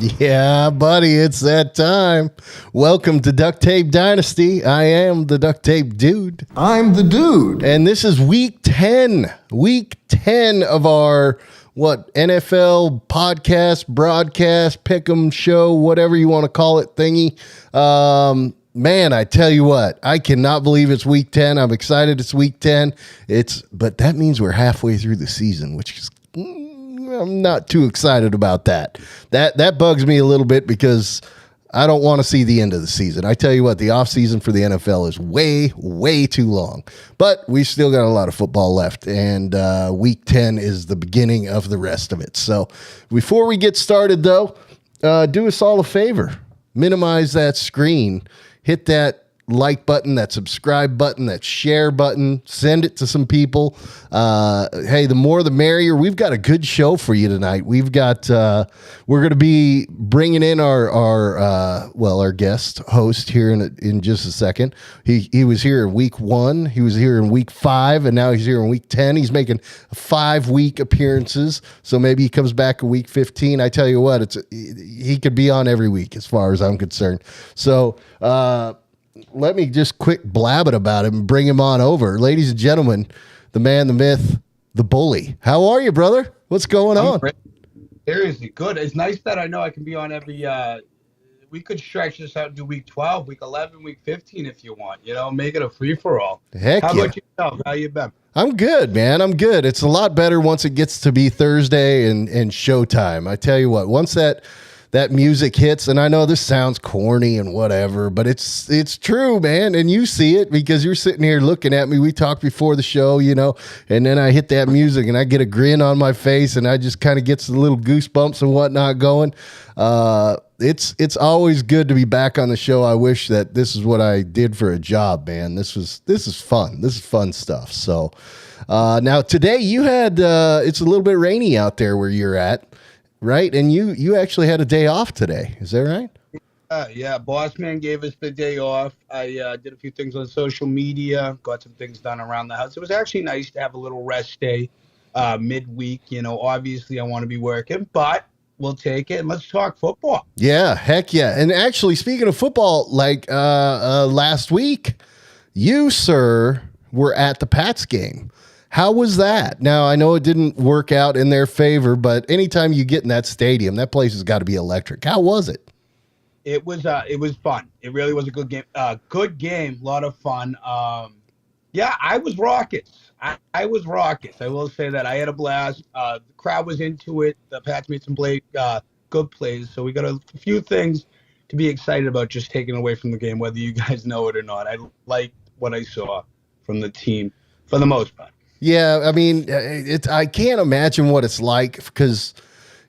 Yeah, buddy, it's that time. Welcome to Duct Tape Dynasty. I am the Duct Tape Dude. I'm the dude. And this is week 10. Week 10 of our, NFL podcast, broadcast, pick'em show, whatever you want to call it, thingy. Man, I tell you what, I cannot believe it's week 10. I'm excited it's week 10. But that means we're halfway through the season, which is... I'm not too excited about that. That bugs me a little bit because I don't want to see the end of the season. I tell you what, the offseason for the NFL is way, way too long. But we still got a lot of football left, and week 10 is the beginning of the rest of it. So before we get started, though, do us all a favor. Minimize that screen. Hit that like button, that subscribe button, that share button, send it to some people. Hey, the more the merrier. We've got a good show for you tonight. We've got, we're going to be bringing in our guest host here in just a second. He was here in week 1. He was here in week 5, and now he's here in week 10. He's making 5-week appearances. So maybe he comes back in week 15. I tell you what, he could be on every week as far as I'm concerned. So, let me just quick blab it about him and bring him on over. Ladies and gentlemen, the man, the myth, the bully. How are you, brother? What's going on? Seriously, good. It's nice that I know I can be on every we could stretch this out and do week 12, week 11, week 15 if you want. Make it a free-for-all. Heck How yeah. about yourself? How you been? I'm good, man. I'm good. It's a lot better once it gets to be Thursday and showtime. I tell you what, once that music hits, and I know this sounds corny and whatever, but it's true, man. And you see it because you're sitting here looking at me. We talked before the show, and then I hit that music and I get a grin on my face and I just kind of gets the little goosebumps and whatnot going. It's always good to be back on the show. I wish that this is what I did for a job, man. This is fun. This is fun stuff. So, now today you had, it's a little bit rainy out there where you're at. Right, and you actually had a day off today. Is that right? Yeah, boss man gave us the day off. I did a few things on social media, got some things done around the house. It was actually nice to have a little rest day midweek. Obviously I want to be working, but we'll take it and let's talk football. Yeah, heck yeah. And actually, speaking of football, last week, you, sir, were at the Pats game. How was that? Now, I know it didn't work out in their favor, but anytime you get in that stadium, that place has got to be electric. How was it? It was fun. It really was a good game. Good game, a lot of fun. Yeah, I was raucous. I was raucous. I will say that I had a blast. The crowd was into it. The Pats made some good plays, so we got a few things to be excited about just taking away from the game, whether you guys know it or not. I liked what I saw from the team for the most part. Yeah, I mean, I can't imagine what it's like because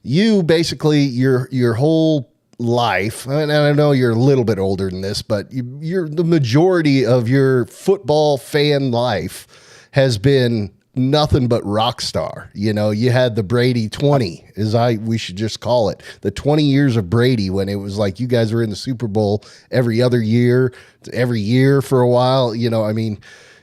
you basically your whole life, and I know you're a little bit older than this, but you're the majority of your football fan life has been nothing but rock star. You had the Brady 20, we should just call it, the 20 years of Brady, when it was like you guys were in the Super Bowl every year for a while.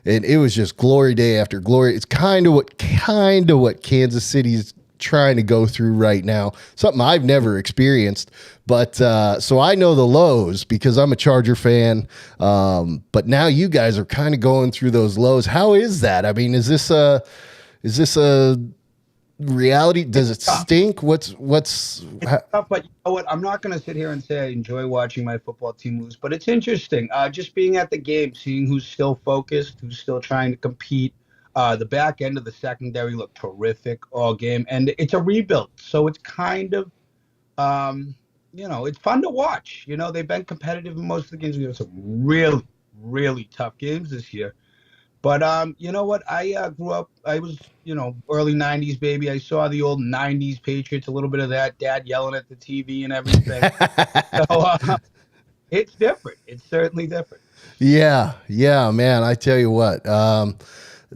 And it was just glory day after glory. It's kind of what Kansas City is trying to go through right now. Something I've never experienced, but so I know the lows because I'm a Charger fan. But now you guys are kind of going through those lows. How is that? I mean, is this a reality? Does it stink? What's tough, but you know what? I'm not going to sit here and say I enjoy watching my football team lose, but it's interesting. Just being at the game, seeing who's still focused, who's still trying to compete. The back end of the secondary looked terrific all game, and it's a rebuild, so it's kind of, it's fun to watch. They've been competitive in most of the games. We have some really, really tough games this year. But you know what? I grew up, I was, early 90s baby. I saw the old 90s Patriots, a little bit of that, dad yelling at the TV and everything. So it's different. It's certainly different. Yeah, man. I tell you what,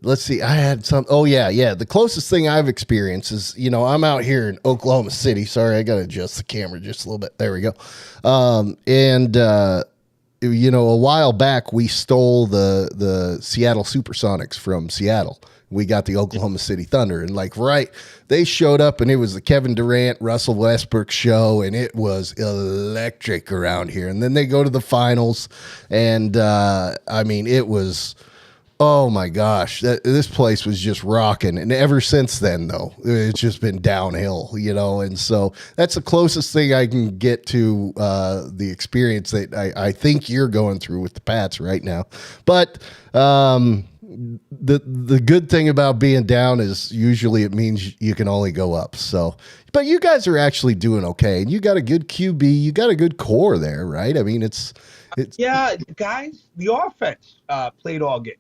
let's see. I had some, the closest thing I've experienced is, I'm out here in Oklahoma City. Sorry, I got to adjust the camera just a little bit. There we go. a while back we stole the Seattle Supersonics from Seattle. We got the Oklahoma City Thunder, and they showed up, and it was the Kevin Durant, Russell Westbrook show, and it was electric around here. And then they go to the finals, and it was, oh my gosh, this place was just rocking. And ever since then, though, it's just been downhill, and so that's the closest thing I can get to the experience that I think you're going through with the Pats right now. But the good thing about being down is usually it means you can only go up. So, but you guys are actually doing okay, and you got a good QB, you got a good core there, right? I mean, it's yeah, guys. The offense played all game.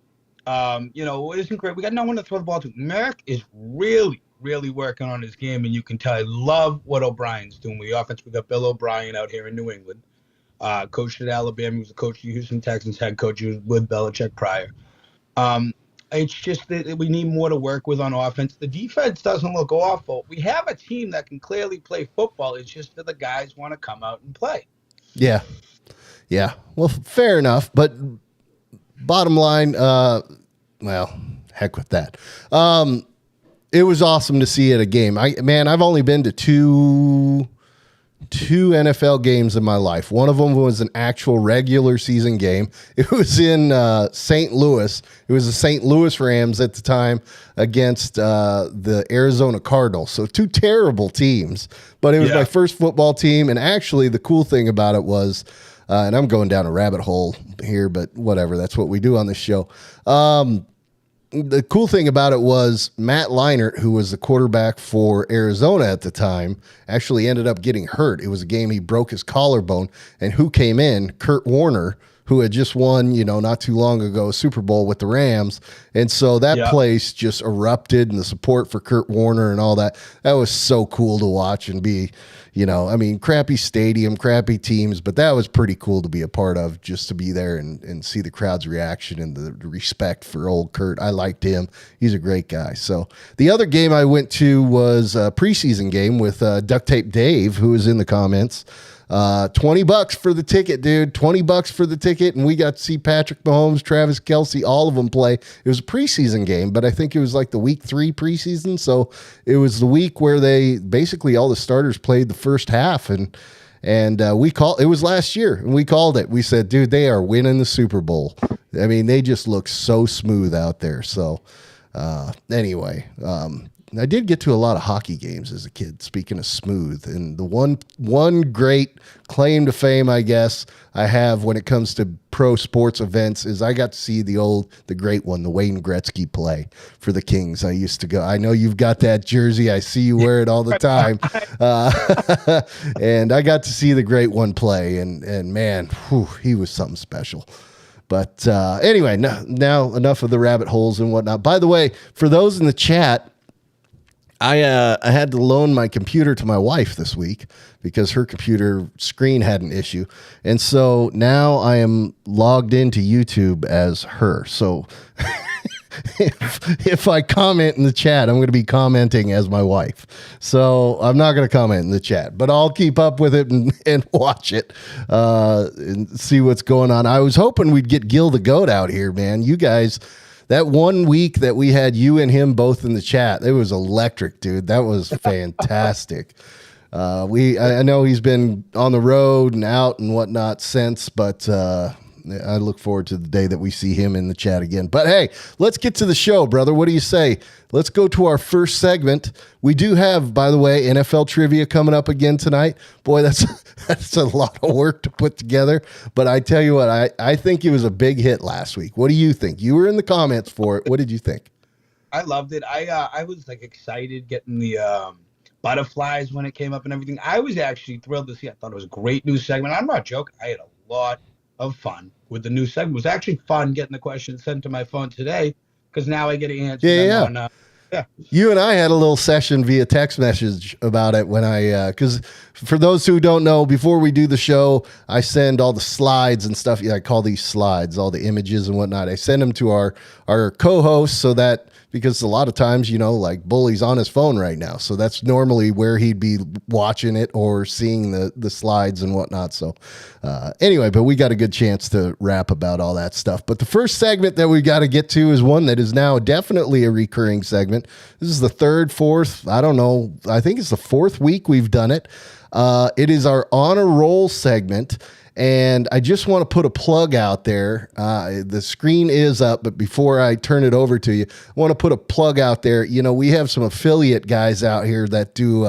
It isn't great. We got no one to throw the ball to. Merrick is really, really working on his game, and you can tell I love what O'Brien's doing with the offense. We got Bill O'Brien out here in New England, coached at Alabama. He was the coach of the Houston Texans, head coach. He was with Belichick prior. It's just that we need more to work with on offense. The defense doesn't look awful. We have a team that can clearly play football. It's just that the guys want to come out and play. Yeah. Well, fair enough. But bottom line, heck with that. It was awesome to see at a game. I've only been to two NFL games in my life. One of them was an actual regular season game. It was in St. Louis. It was the St. Louis Rams at the time against the Arizona Cardinals. So two terrible teams, but it was my first football team. And actually the cool thing about it was, and I'm going down a rabbit hole here, but whatever, that's what we do on this show. The cool thing about it was Matt Leinart, who was the quarterback for Arizona at the time, actually ended up getting hurt. It was a game he broke his collarbone, and who came in? Kurt Warner, who had just won, not too long ago, a Super Bowl with the Rams. And so that place just erupted, and the support for Kurt Warner and all that was so cool to watch and be, crappy stadium, crappy teams, but that was pretty cool to be a part of, just to be there and see the crowd's reaction and the respect for old Kurt. I liked him. He's a great guy. So the other game I went to was a preseason game with Duct Tape Dave, who was in the comments. $20 for the ticket, dude. $20 for the ticket, and we got to see Patrick Mahomes, Travis Kelce, all of them play. It was a preseason game, but I think it was like the week 3 preseason, so it was the week where they basically all the starters played the first half, and we called. It was last year, and we called it. We said, dude, they are winning the Super Bowl. I mean, they just look so smooth out there. So anyway. I did get to a lot of hockey games as a kid, speaking of smooth. And the one great claim to fame, I guess, I have when it comes to pro sports events is I got to see the great one, the Wayne Gretzky play for the Kings. I used to go. I know you've got that jersey. I see you wear it all the time. And I got to see the great one play. And man, he was something special. But anyway, now enough of the rabbit holes and whatnot. By the way, for those in the chat, I had to loan my computer to my wife this week because her computer screen had an issue. And so now I am logged into YouTube as her. So if I comment in the chat, I'm going to be commenting as my wife. So I'm not going to comment in the chat, but I'll keep up with it and watch it and see what's going on. I was hoping we'd get Gil the Goat out here, man. You guys... That 1 week that we had you and him both in the chat, it was electric, dude. That was fantastic. I know he's been on the road and out and whatnot since, but I look forward to the day that we see him in the chat again. But hey, let's get to the show, brother. What do you say? Let's go to our first segment. We do have, by the way, NFL trivia coming up again tonight. Boy, that's a lot of work to put together. But I tell you what, I think it was a big hit last week. What do you think? You were in the comments for it. What did you think? I loved it. I was like excited getting the butterflies when it came up and everything. I was actually thrilled to see. I thought it was a great new segment. I'm not joking. I had a lot of fun with the new segment. It was actually fun getting the questions sent to my phone today because now I get to answer them on You and I had a little session via text message about it when because for those who don't know, before we do the show, I send all the slides and stuff. Yeah, I call these slides, all the images and whatnot. I send them to our co-hosts so that because a lot of times, like Bully's on his phone right now. So that's normally where he'd be watching it or seeing the slides and whatnot. So anyway, but we got a good chance to rap about all that stuff. But the first segment that we got to get to is one that is now definitely a recurring segment. This is the third, fourth, I don't know. I think it's the fourth week we've done it. It is our honor roll segment. And I just want to put a plug out there. The screen is up, but before I turn it over to you, I want to put a plug out there. We have some affiliate guys out here that do,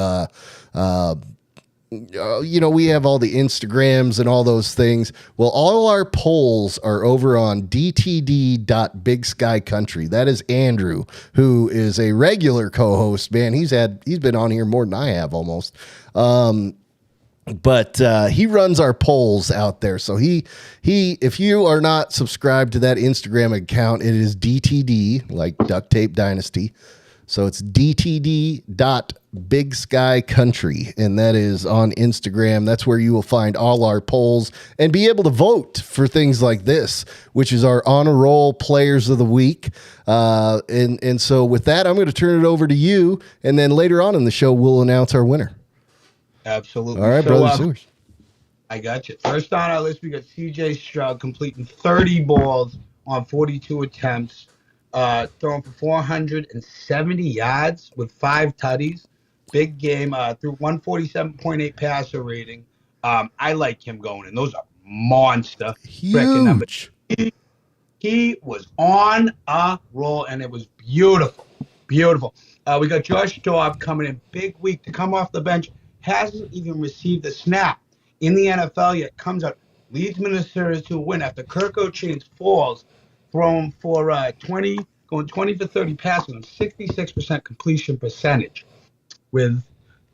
we have all the Instagrams and all those things. Well, all our polls are over on DTD.BigSkyCountry. That is Andrew, who is a regular co-host. Man, he's been on here more than I have almost. But he runs our polls out there. So he, if you are not subscribed to that Instagram account, it is DTD, like Duct Tape Dynasty. So it's DTD.BigSkyCountry, and that is on Instagram. That's where you will find all our polls and be able to vote for things like this, which is our honor roll players of the week. And so with that, I'm going to turn it over to you, and then later on in the show, we'll announce our winner. Absolutely. All right, brother. I got you. First on our list, we got CJ Stroud completing 30 balls on 42 attempts, throwing for 470 yards with 5 tutties. Big game, through 147.8 passer rating. I like him going in. Those are monster. Huge. He was on a roll, and it was beautiful. Beautiful. We got Josh Dobbs coming in. Big week to come off the bench. Hasn't even received a snap in the NFL yet. Comes out, leads Minnesota to a win after Kirk O'Chains falls, thrown for 20 for 30 passing on 66% completion percentage, with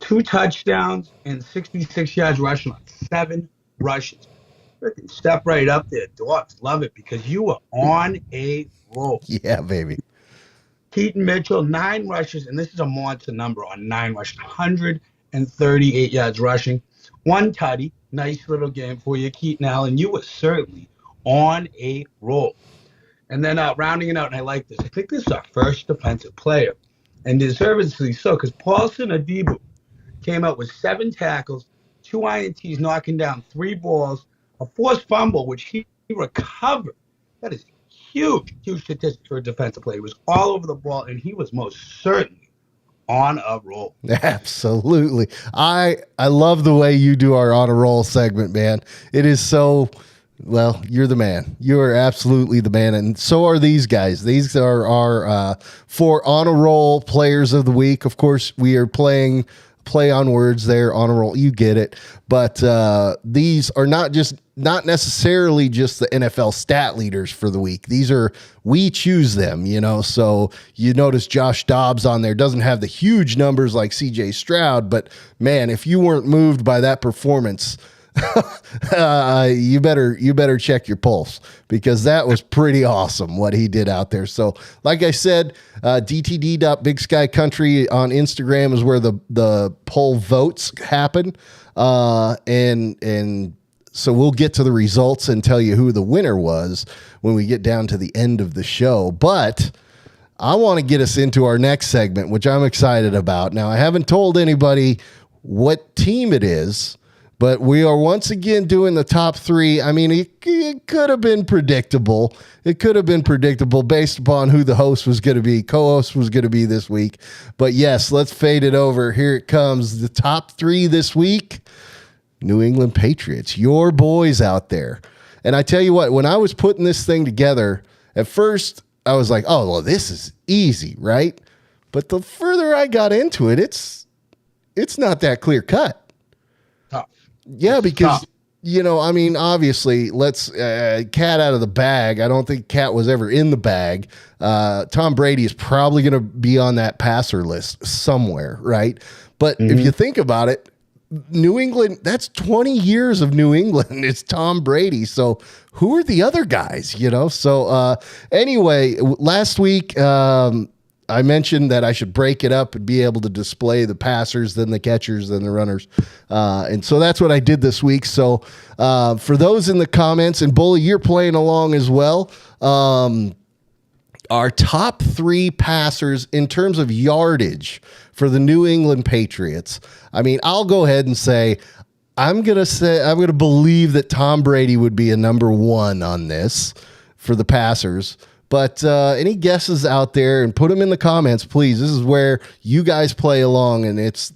2 touchdowns and 66 yards rushing on 7 rushes. Freaking step right up there, Dogs. Love it because you were on a roll. Yeah, baby. Keaton Mitchell, 9 rushes, and this is a monster number on 9 rushes, 138 yards rushing, 1 tutty. Nice little game for you, Keaton Allen. You were certainly on a roll. And then rounding it out, and I like this. I think this is our first defensive player, and deservedly so, because Paulson Adebo came out with 7 tackles, 2 INTs, knocking down 3 balls, a forced fumble, which he recovered. That is huge statistic for a defensive player. He was all over the ball, and he was most certainly on a roll. Absolutely. I love the way you do our on a roll segment, man. It is so, well, you're the man. You are absolutely the man. And so are these guys. These are our 4 on a roll players of the week. Of course, we are playing play on words there, on a roll. You get it. But these are not necessarily just the NFL stat leaders for the week. We choose them, so you notice Josh Dobbs on there doesn't have the huge numbers like CJ Stroud, but man, if you weren't moved by that performance, you better check your pulse, because that was pretty awesome what he did out there. So like I said, DTD.BigSkyCountry on Instagram is where the poll votes happen. And so we'll get to the results and tell you who the winner was when we get down to the end of the show. But I want to get us into our next segment, which I'm excited about. Now, I haven't told anybody what team it is, but we are once again doing the top 3. I mean, it could have been predictable. It could have been predictable based upon who the host was going to be, co-host was going to be this week. But yes, let's fade it over. Here it comes. The top 3 this week, New England Patriots, your boys out there. And I tell you what, when I was putting this thing together, at first I was like, oh, well, this is easy, right? But the further I got into it, it's not that clear cut. Yeah, because, obviously, let's cat out of the bag. I don't think cat was ever in the bag. Tom Brady is probably going to be on that passer list somewhere, right? But if you think about it, New England, that's 20 years of New England. It's Tom Brady. So who are the other guys, So anyway, last week, I mentioned that I should break it up and be able to display the passers, then the catchers, then the runners. And so that's what I did this week. So for those in the comments, and Bully, you're playing along as well. our top 3 passers in terms of yardage for the New England Patriots. I mean, I'll go ahead and say, I'm going to believe that Tom Brady would be a number 1 on this for the passers. But any guesses out there, and put them in the comments, please. This is where you guys play along, and that's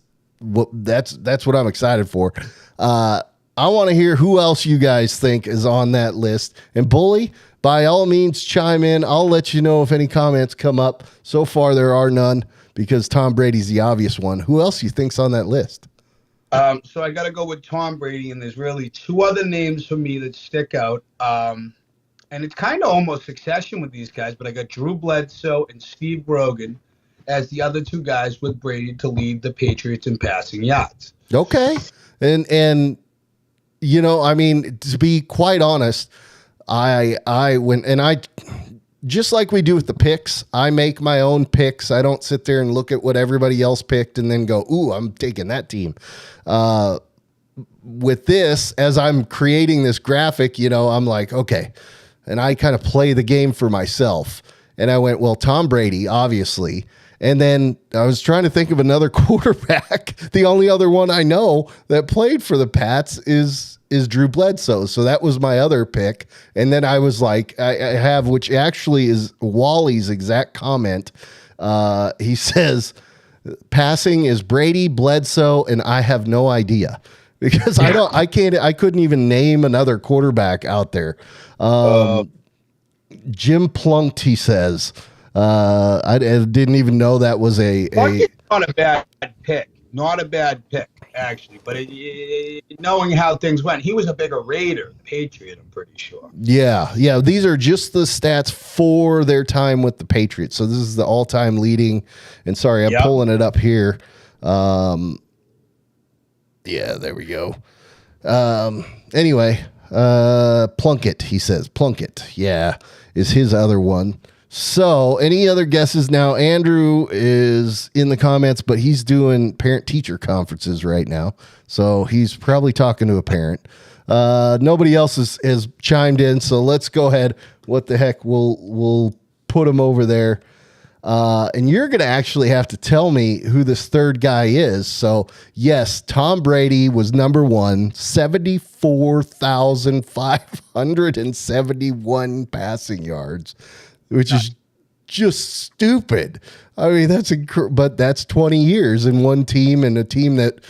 what I'm excited for. I want to hear who else you guys think is on that list. And Bully, by all means, chime in. I'll let you know if any comments come up. So far, there are none because Tom Brady's the obvious one. Who else you think's on that list? So I got to go with Tom Brady, and there's really 2 other names for me that stick out. And it's kind of almost succession with these guys, but I got Drew Bledsoe and Steve Grogan as the other 2 guys with Brady to lead the Patriots in passing yards. Okay. And you know, I mean, to be quite honest, I just like we do with the picks, I make my own picks. I don't sit there and look at what everybody else picked and then go, ooh, I'm taking that team. With this, as I'm creating this graphic, you know, I'm like, okay. And I kind of play the game for myself. And I went, well, Tom Brady, obviously. And then I was trying to think of another quarterback. The only other one I know that played for the Pats is Drew Bledsoe. So that was my other pick. And then I was like, I have, which actually is Wally's exact comment. He says, passing is Brady, Bledsoe, and I have no idea. Because I couldn't even name another quarterback out there. Jim Plunked, he says. I didn't even know that was not a bad pick. Not a bad pick, actually. But knowing how things went, he was a bigger Raider, Patriot, I'm pretty sure. Yeah. These are just the stats for their time with the Patriots. So this is the all-time leading. And sorry, I'm pulling it up here. Yeah, there we go. Anyway, Plunkett, he says. Plunkett, yeah, is his other one. So, any other guesses now? Andrew is in the comments, but he's doing parent-teacher conferences right now. So, he's probably talking to a parent. Nobody else has chimed in, so let's go ahead. What the heck? We'll put him over there. And you're going to actually have to tell me who this third guy is. So, yes, Tom Brady was number 1, 74,571 passing yards, which is just stupid. I mean, but that's 20 years in one team and a team that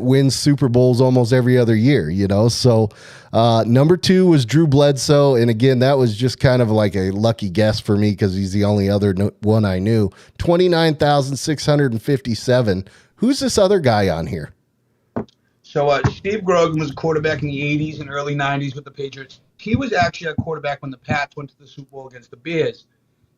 wins Super Bowls almost every other year, you know? So, number 2 was Drew Bledsoe. And again, that was just kind of like a lucky guess for me because he's the only other one I knew. 29,657. Who's this other guy on here? So, Steve Grogan was a quarterback in the 80s and early 90s with the Patriots. He was actually a quarterback when the Pats went to the Super Bowl against the Bears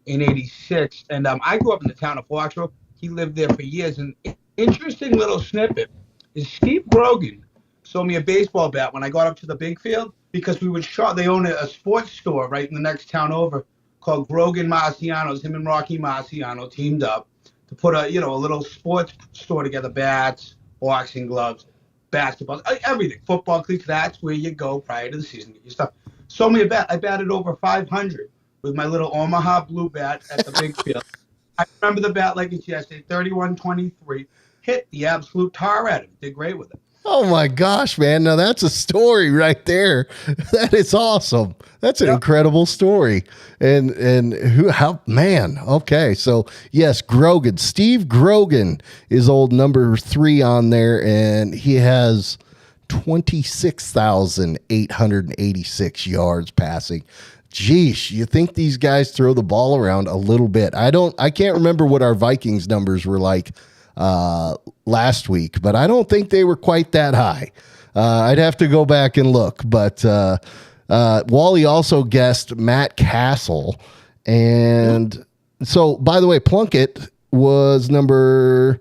in 86. And I grew up in the town of Foxborough. He lived there for years. And interesting little snippet is Steve Grogan sold me a baseball bat when I got up to the big field because we would shop. They own a sports store right in the next town over called Grogan Marciano's. Him and Rocky Marciano teamed up to put a little sports store together, bats, boxing gloves, basketball, everything, football cleats. That's where you go prior to the season, get your stuff. Sold me a bat. I batted over 500 with my little Omaha blue bat at the big field. I remember the bat like it's yesterday, 31-23. Hit the absolute tar at him. Did great with it. Oh my gosh, man. Now that's a story right there. That is awesome. That's an incredible story. And man. Okay. So yes, Grogan, Steve Grogan is old number 3 on there, and he has 26,886 yards passing. Geesh, you think these guys throw the ball around a little bit. I can't remember what our Vikings numbers were like last week, but I don't think they were quite that high. I'd have to go back and look, but Wally also guessed Matt Castle. And so, by the way, Plunkett was number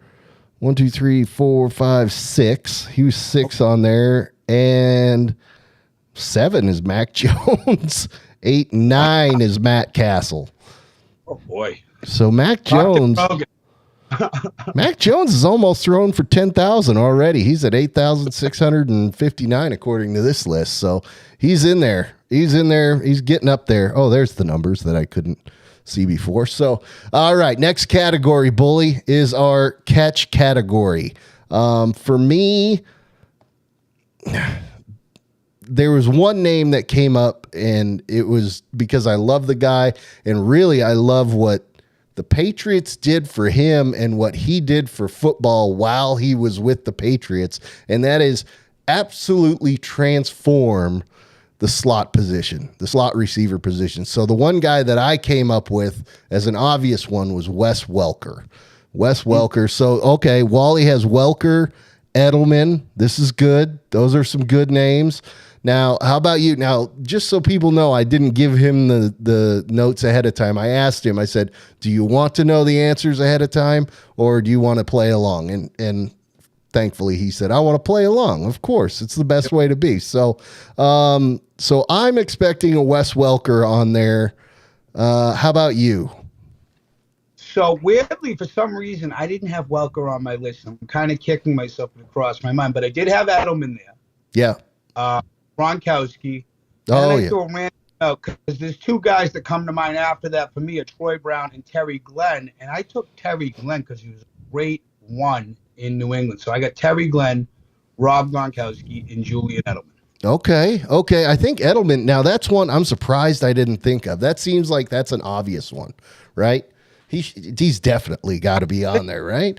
1, 2, 3, 4, 5, 6. He was 6 on there. And 7 is Mac Jones. 8, 9 is Matt Castle. Oh, boy. So Mac Jones... Mac Jones is almost thrown for 10,000 already. He's at 8,659 according to this list. So he's in there. He's getting up there. Oh, there's the numbers that I couldn't see before. So, all right, next category, Bully, is our catch category. For me, there was one name that came up, and it was because I love the guy, and really I love what the Patriots did for him and what he did for football while he was with the Patriots, and that is absolutely transform the slot position, the slot receiver position. So the one guy that I came up with as an obvious one was Wes Welker. Wes Welker. So, okay, Wally has Welker, Edelman. This is good. Those are some good names. Now, how about you? Now, just so people know, I didn't give him the notes ahead of time. I asked him, I said, do you want to know the answers ahead of time, or do you want to play along? And thankfully, he said, I want to play along. Of course, it's the best way to be. So I'm expecting a Wes Welker on there. How about you? So weirdly, for some reason, I didn't have Welker on my list. I'm kind of kicking myself across my mind, but I did have Edelman there. Yeah. Gronkowski. Oh, and I yeah. threw Randy out because there's two guys that come to mind after that for me are Troy Brown and Terry Glenn. And I took Terry Glenn because he was a great one in New England. So I got Terry Glenn, Rob Gronkowski, and Julian Edelman. Okay. I think Edelman, now that's one I'm surprised I didn't think of. That seems like that's an obvious one, right? He's definitely got to be on there, right?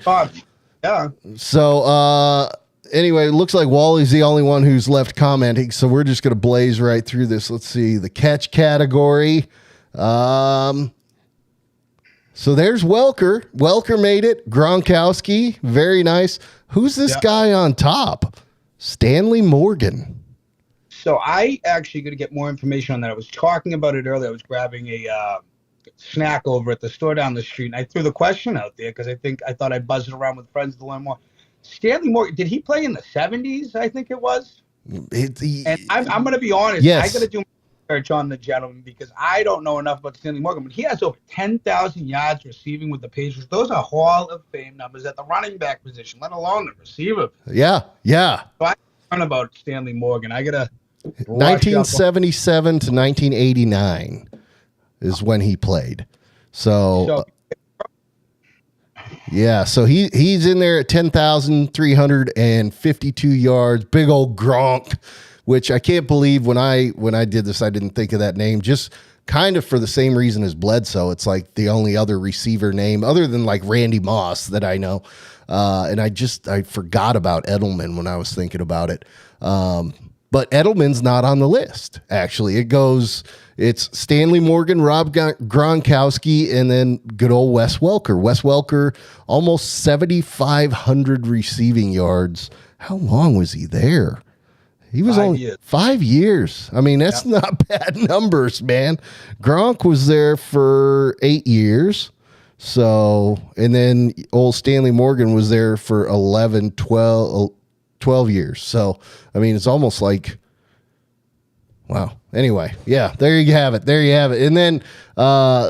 Yeah. So, anyway, it looks like Wally's the only one who's left commenting, so we're just going to blaze right through this. Let's see, the catch category. So there's Welker. Welker made it. Gronkowski, very nice. Who's this guy on top? Stanley Morgan. So I actually going to get more information on that. I was talking about it earlier. I was grabbing a snack over at the store down the street, and I threw the question out there because I thought I'd buzz it around with friends to learn more. Stanley Morgan, did he play in the 70s? I think it was. And I'm going to be honest. Yes. I got to do my research on the gentleman because I don't know enough about Stanley Morgan. But he has over 10,000 yards receiving with the Patriots. Those are Hall of Fame numbers at the running back position, let alone the receiver. Yeah. So I learn about Stanley Morgan. I got to 1977 to 1989 is when he played. So yeah, so he's in there at 10,352 yards. Big old Gronk, which I can't believe when I did this, I didn't think of that name. Just kind of for the same reason as Bledsoe. It's like the only other receiver name other than like Randy Moss that I know. And I forgot about Edelman when I was thinking about it. But Edelman's not on the list, actually. It's Stanley Morgan, Rob Gronkowski, and then good old Wes Welker. Wes Welker, almost 7,500 receiving yards. How long was he there? He was only 5 years. I mean, that's not bad numbers, man. Gronk was there for 8 years. So, and then old Stanley Morgan was there for 12 years. So, I mean, it's almost like, wow. Anyway, yeah, there you have it. And then,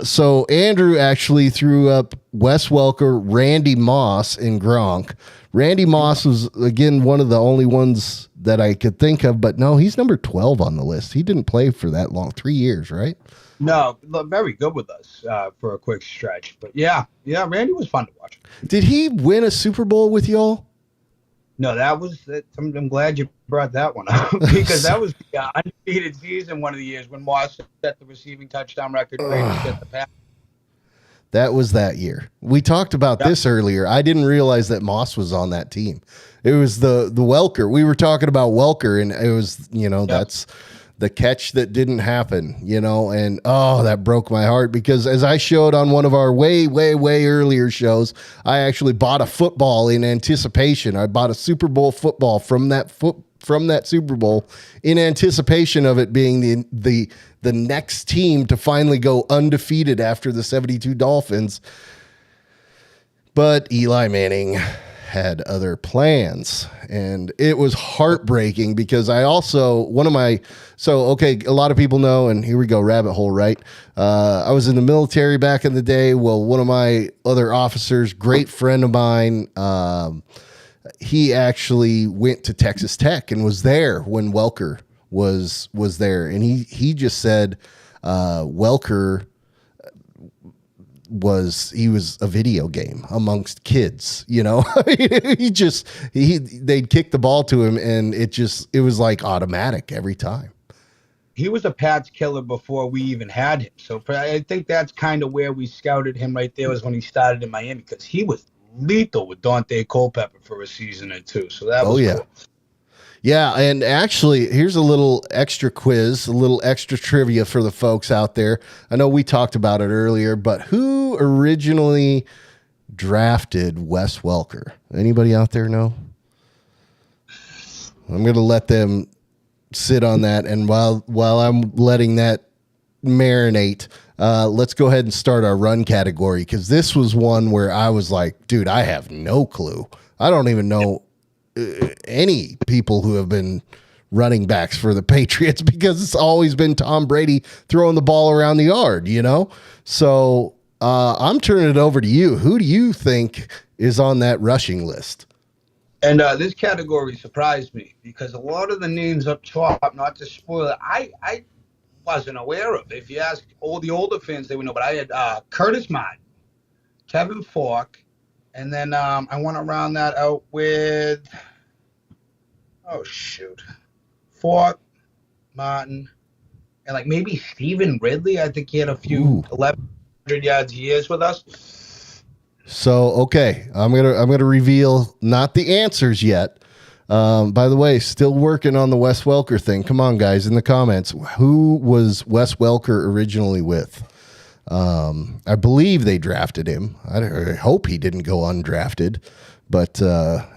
so Andrew actually threw up Wes Welker, Randy Moss, and Gronk. Randy Moss was, again, one of the only ones that I could think of, but no, he's number 12 on the list. He didn't play for that long, 3 years, right? No, very good with us for a quick stretch. But yeah, Randy was fun to watch. Did he win a Super Bowl with y'all? No, that was it. I'm glad you brought that one up because that was the undefeated season one of the years when Moss set the receiving touchdown record. Set the pass. That was that year. We talked about this earlier. I didn't realize that Moss was on that team. It was the Welker. We were talking about Welker, and it was, that's the catch that didn't happen, and that broke my heart because as I showed on one of our way, way, way earlier shows, I actually bought a football in anticipation. I bought a Super Bowl football from that Super Bowl in anticipation of it being the next team to finally go undefeated after the 72 Dolphins. But Eli Manning had other plans, and it was heartbreaking because I also, a lot of people know, and here we go, rabbit hole, right? I was in the military back in the day. Well, one of my other officers, great friend of mine, he actually went to Texas Tech and was there when Welker was there. And he just said, Welker, he was a video game amongst kids, you know. They'd kick the ball to him and it was like automatic every time. He was a Pats killer before we even had him. So I think that's kind of where we scouted him right there, was when he started in Miami, because he was lethal with Dante Culpepper for a season or two. So that was cool. Yeah, and actually, here's a little extra quiz, a little extra trivia for the folks out there. I know we talked about it earlier, but who originally drafted Wes Welker? Anybody out there know? I'm going to let them sit on that, and while I'm letting that marinate, let's go ahead and start our run category, because this was one where I was like, dude, I have no clue. I don't even know any people who have been running backs for the Patriots, because it's always been Tom Brady throwing the ball around the yard, you know? So I'm turning it over to you. Who do you think is on that rushing list? And this category surprised me, because a lot of the names up top, not to spoil it, I wasn't aware of. If you ask all the older fans, they would know. But I had Curtis Martin, Kevin Falk, and then I want to round that out with, Falk, Martin, and like maybe Stephen Ridley. I think he had a few 1,100 yards years with us. So, okay, I'm gonna reveal not the answers yet. By the way, still working on the Wes Welker thing. Come on, guys, in the comments. Who was Wes Welker originally with? I believe they drafted him. I hope he didn't go undrafted. But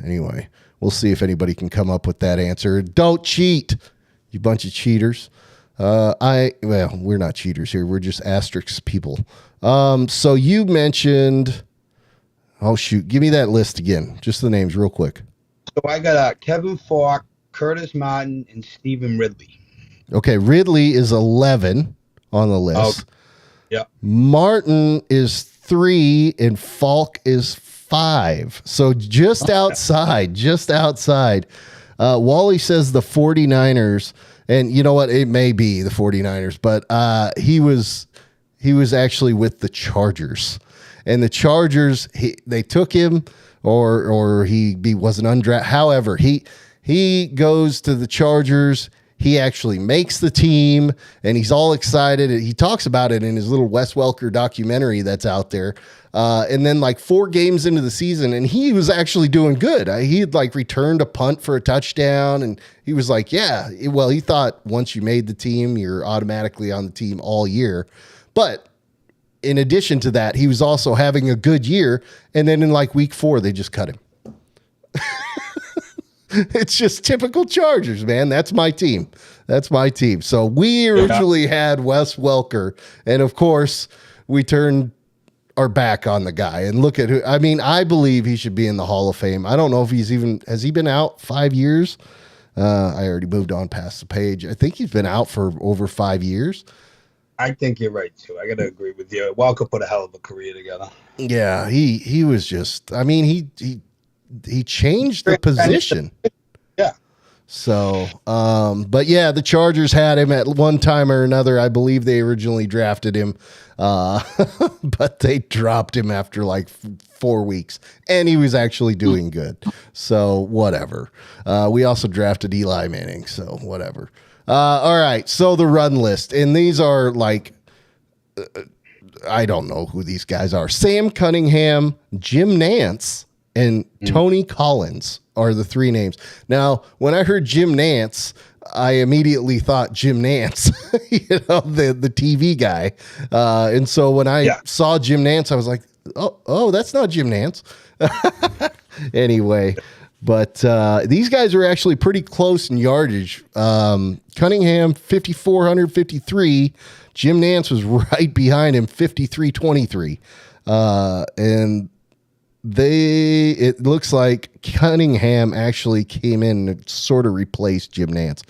anyway, we'll see if anybody can come up with that answer. Don't cheat, you bunch of cheaters. We're not cheaters here. We're just asterisks people. So you mentioned... Oh, shoot. Give me that list again. Just the names real quick. So I got Kevin Falk, Curtis Martin, and Stephen Ridley. Okay, Ridley is 11 on the list. Oh, yeah. Martin is 3 and Falk is 5. So just outside. Wally says the 49ers, and you know what? It may be the 49ers, but he was actually with the Chargers. And the Chargers, they took him, or he wasn't undrafted. However, he goes to the Chargers. He actually makes the team, and he's all excited. He talks about it in his little Wes Welker documentary that's out there. And then like 4 games into the season, and he was actually doing good. He had like returned a punt for a touchdown, and he was like, he thought once you made the team, you're automatically on the team all year. But in addition to that, he was also having a good year. And then in like week 4, they just cut him. It's just typical Chargers, man. That's my team. So we originally had Wes Welker. And of course, we turned our back on the guy. And look at who, I believe he should be in the Hall of Fame. I don't know if has he been out 5 years? I already moved on past the page. I think he's been out for over 5 years. I think you're right, too. I got to agree with you. Walker put a hell of a career together. Yeah, he was just, he changed the position. Yeah. So, but yeah, the Chargers had him at one time or another. I believe they originally drafted him, but they dropped him after like 4 weeks, and he was actually doing good. So whatever. We also drafted Eli Manning, so whatever. All right, so the run list, and these are like, I don't know who these guys are. Sam Cunningham, Jim Nance, and Tony Collins are the 3 names. Now, when I heard Jim Nance, I immediately thought Jim Nance, the TV guy. And so when I saw Jim Nance, I was like, oh, that's not Jim Nance. Anyway. But these guys are actually pretty close in yardage. Cunningham, 5,453. Jim Nance was right behind him, 5,323. And it looks like Cunningham actually came in and sort of replaced Jim Nance.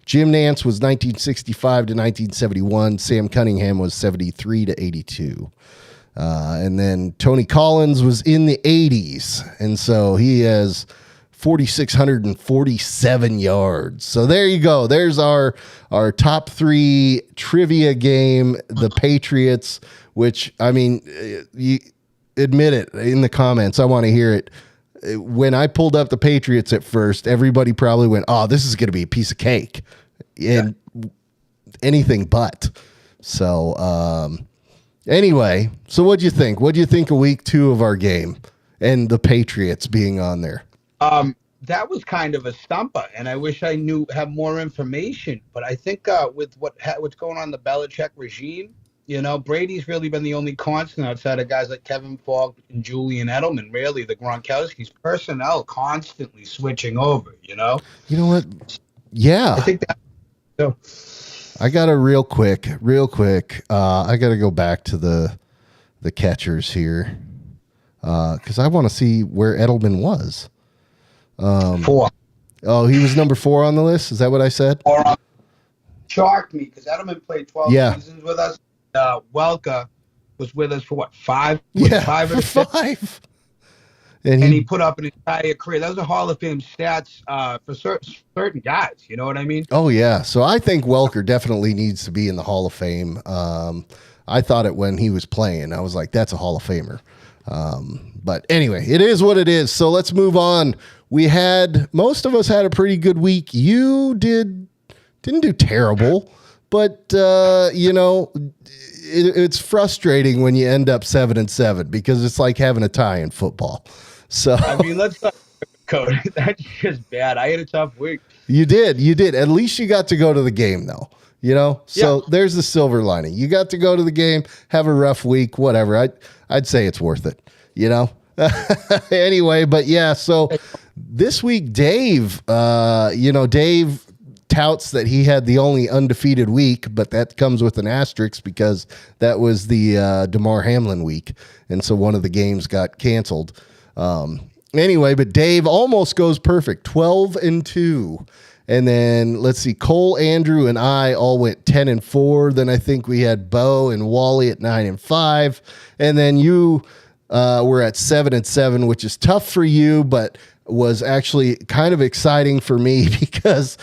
Jim Nance was 1965 to 1971. Sam Cunningham was 73 to 82. And then Tony Collins was in the 80s. And so he has 4,647 yards. So there you go. There's our top 3 trivia game, the Patriots, which, I mean, you admit it in the comments. I want to hear it. When I pulled up the Patriots at first, everybody probably went, oh, this is going to be a piece of cake. And anything but. So, anyway, so what'd you think? What'd you think of week 2 of our game and the Patriots being on there? That was kind of a stumper, and I wish I had more information. But I think with what's going on in the Belichick regime, Brady's really been the only constant outside of guys like Kevin Falk and Julian Edelman. Really, the Gronkowski's personnel constantly switching over. You know what? Yeah, I think that. So, I got to real quick. I got to go back to the catchers here because I want to see where Edelman was. 4. Oh, he was number 4 on the list. Is that what I said? 4 shocked me because Edelman played 12 seasons with us. Welker was with us for what, 5? Yeah, 5 or 6? 5. And he put up an entire career. Those are Hall of Fame stats for certain guys. You know what I mean? Oh, yeah. So I think Welker definitely needs to be in the Hall of Fame. I thought it when he was playing. I was like, that's a Hall of Famer. But anyway, it is what it is. So let's move on. Most of us had a pretty good week. You didn't do terrible, but it's frustrating when you end up 7-7 because it's like having a tie in football. So I mean, let's not code. That's just bad. I had a tough week. You did. At least you got to go to the game, though. So there's the silver lining. You got to go to the game, have a rough week, whatever. I'd say it's worth it. Anyway, but yeah. So this week, Dave, Dave touts that he had the only undefeated week, but that comes with an asterisk because that was the DeMar Hamlin week, and so one of the games got canceled. Anyway, but Dave almost goes perfect, 12-2. And then let's see, Cole, Andrew, and I all went 10-4. Then I think we had Bo and Wally at 9-5. And then you were at 7-7, which is tough for you, but was actually kind of exciting for me because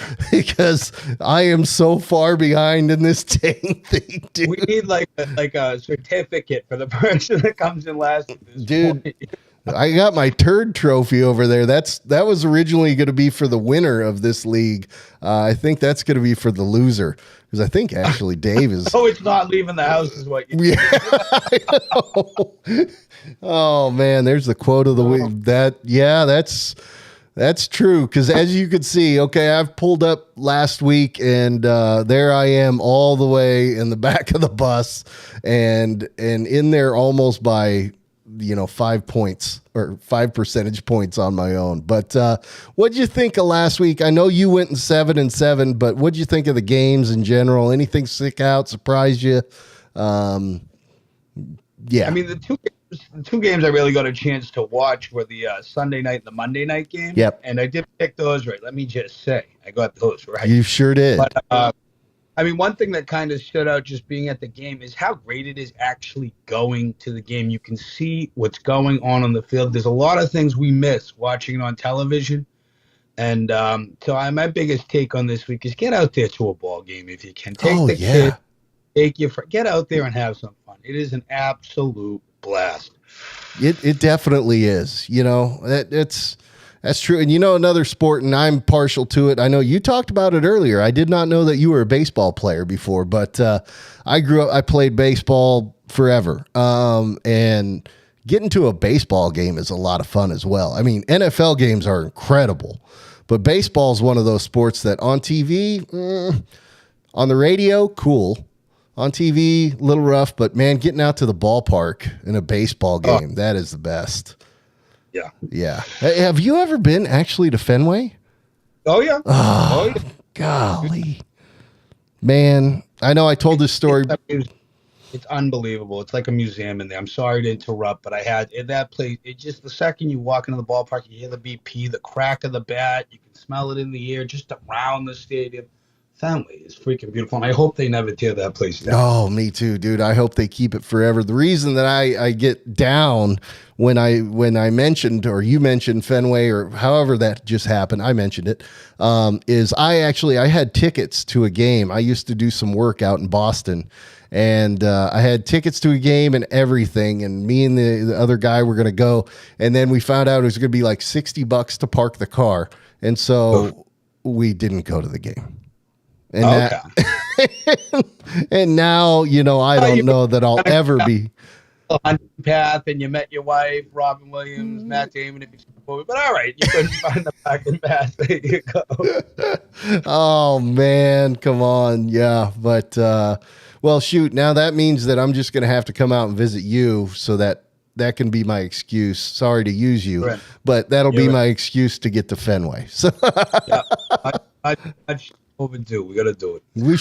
I am so far behind in this dang thing, dude. We need like a certificate for the person that comes in last. Dude. I got my turd trophy over there. That was originally going to be for the winner of this league. I think that's going to be for the loser because I think actually Dave is. Oh, it's not leaving the house, is what you. Yeah, I know. Oh man, there's the quote of the week. That's true because as you could see, okay, I've pulled up last week and there I am all the way in the back of the bus and in there almost by 5 points or 5 percentage points on my own. But what'd you think of last week? I know you went in 7-7, but what'd you think of the games in general? Anything stick out, surprise you? Yeah. I mean, the two games I really got a chance to watch were the Sunday night and the Monday night game. Yep. And I did pick those right. Let me just say, I got those right. You sure did. But, I mean, one thing that kind of stood out just being at the game is how great it is actually going to the game. You can see what's going on the field. There's a lot of things we miss watching it on television. And so my biggest take on this week is get out there to a ball game if you can. Take kid, get out there and have some fun. It is an absolute blast. It definitely is. That's true. And another sport, and I'm partial to it. I know you talked about it earlier. I did not know that you were a baseball player before, but I played baseball forever. And getting to a baseball game is a lot of fun as well. I mean, NFL games are incredible, but baseball is one of those sports that on TV, on the radio, cool. On TV, a little rough, but man, getting out to the ballpark in a baseball game, that is the best. Yeah. Yeah. Hey, have you ever been actually to Fenway? Oh, yeah. Oh, yeah. Golly. Man, I know I told this story. It's unbelievable. It's like a museum in there. I'm sorry to interrupt, but I had in that place, it just the second you walk into the ballpark, you hear the BP, the crack of the bat, you can smell it in the air just around the stadium. Fenway is freaking beautiful, and I hope they never tear that place down. Oh, me too, dude. I hope they keep it forever. The reason that I get down when I mentioned, or you mentioned Fenway, or however that just happened, I mentioned it, is I had tickets to a game. I used to do some work out in Boston, and I had tickets to a game and everything, and me and the other guy were going to go, and then we found out it was going to be like $60 to park the car, and so we didn't go to the game. And and now, you know, I don't know that I'll ever be on path, and you met your wife, Robin Williams, Matt Damon, but all right, you couldn't find the back and path. There you go. Oh man, come on. Yeah. But well, shoot, now that means that I'm just gonna have to come out and visit you, so that can be my excuse. Sorry to use you, right, but that'll be my excuse to get to Fenway. So yeah, I've overdue. We got to do it. We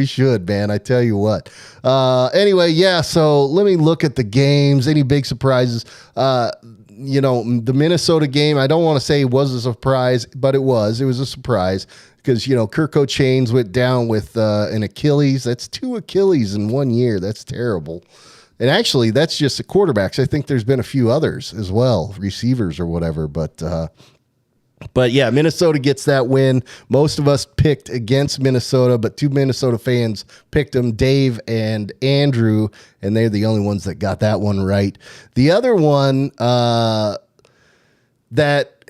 should, man. I tell you what. Anyway, yeah. So let me look at the games. Any big surprises? You know, the Minnesota game, I don't want to say it was a surprise, but it was a surprise because, you know, Kirko Chains went down with an Achilles. That's 2 Achilles in 1 year. That's terrible. And actually, that's just the quarterbacks. I think there's been a few others as well, receivers or whatever, But yeah, Minnesota gets that win. Most of us picked against Minnesota, but 2 Minnesota fans picked them, Dave and Andrew, and they're the only ones that got that one right. The other one that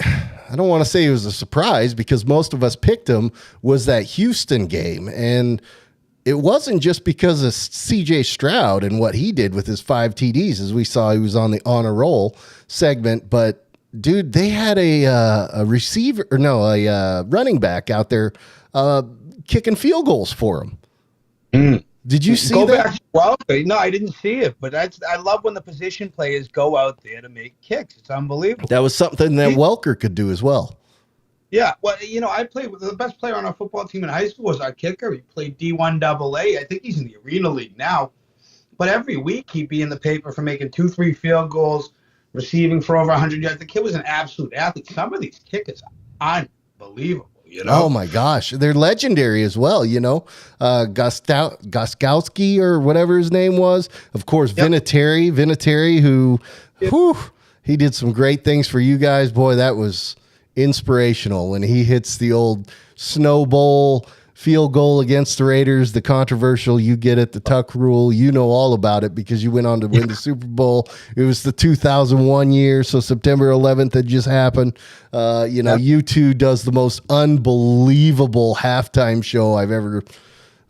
I don't want to say it was a surprise because most of us picked them was that Houston game. And it wasn't just because of C.J. Stroud and what he did with his 5 TDs, as we saw he was on the On a Roll segment, but dude, they had a receiver, or no, a running back out there kicking field goals for him. Did you see that? Well, no, I didn't see it, but I love when the position players go out there to make kicks. It's unbelievable. That was something that Welker could do as well. Yeah, well, you know, I played with the best player on our football team in high school was our kicker. He played D1 AA. I think he's in the Arena League now. But every week he'd be in the paper for making 2-3 field goals, receiving for over 100 yards. The kid was an absolute athlete. Some of these kickers are unbelievable, you know? Oh, my gosh. They're legendary as well, you know? Goskowski or whatever his name was. Of course, Vinatieri, who, he did some great things for you guys. Boy, that was inspirational when he hits the old Snow Bowl field goal against the Raiders, the controversial, you get it, the Tuck rule. You know all about it because you went on to win the Super Bowl. It was the 2001 year, so September 11th had just happened. You know, U2 does the most unbelievable halftime show I've ever.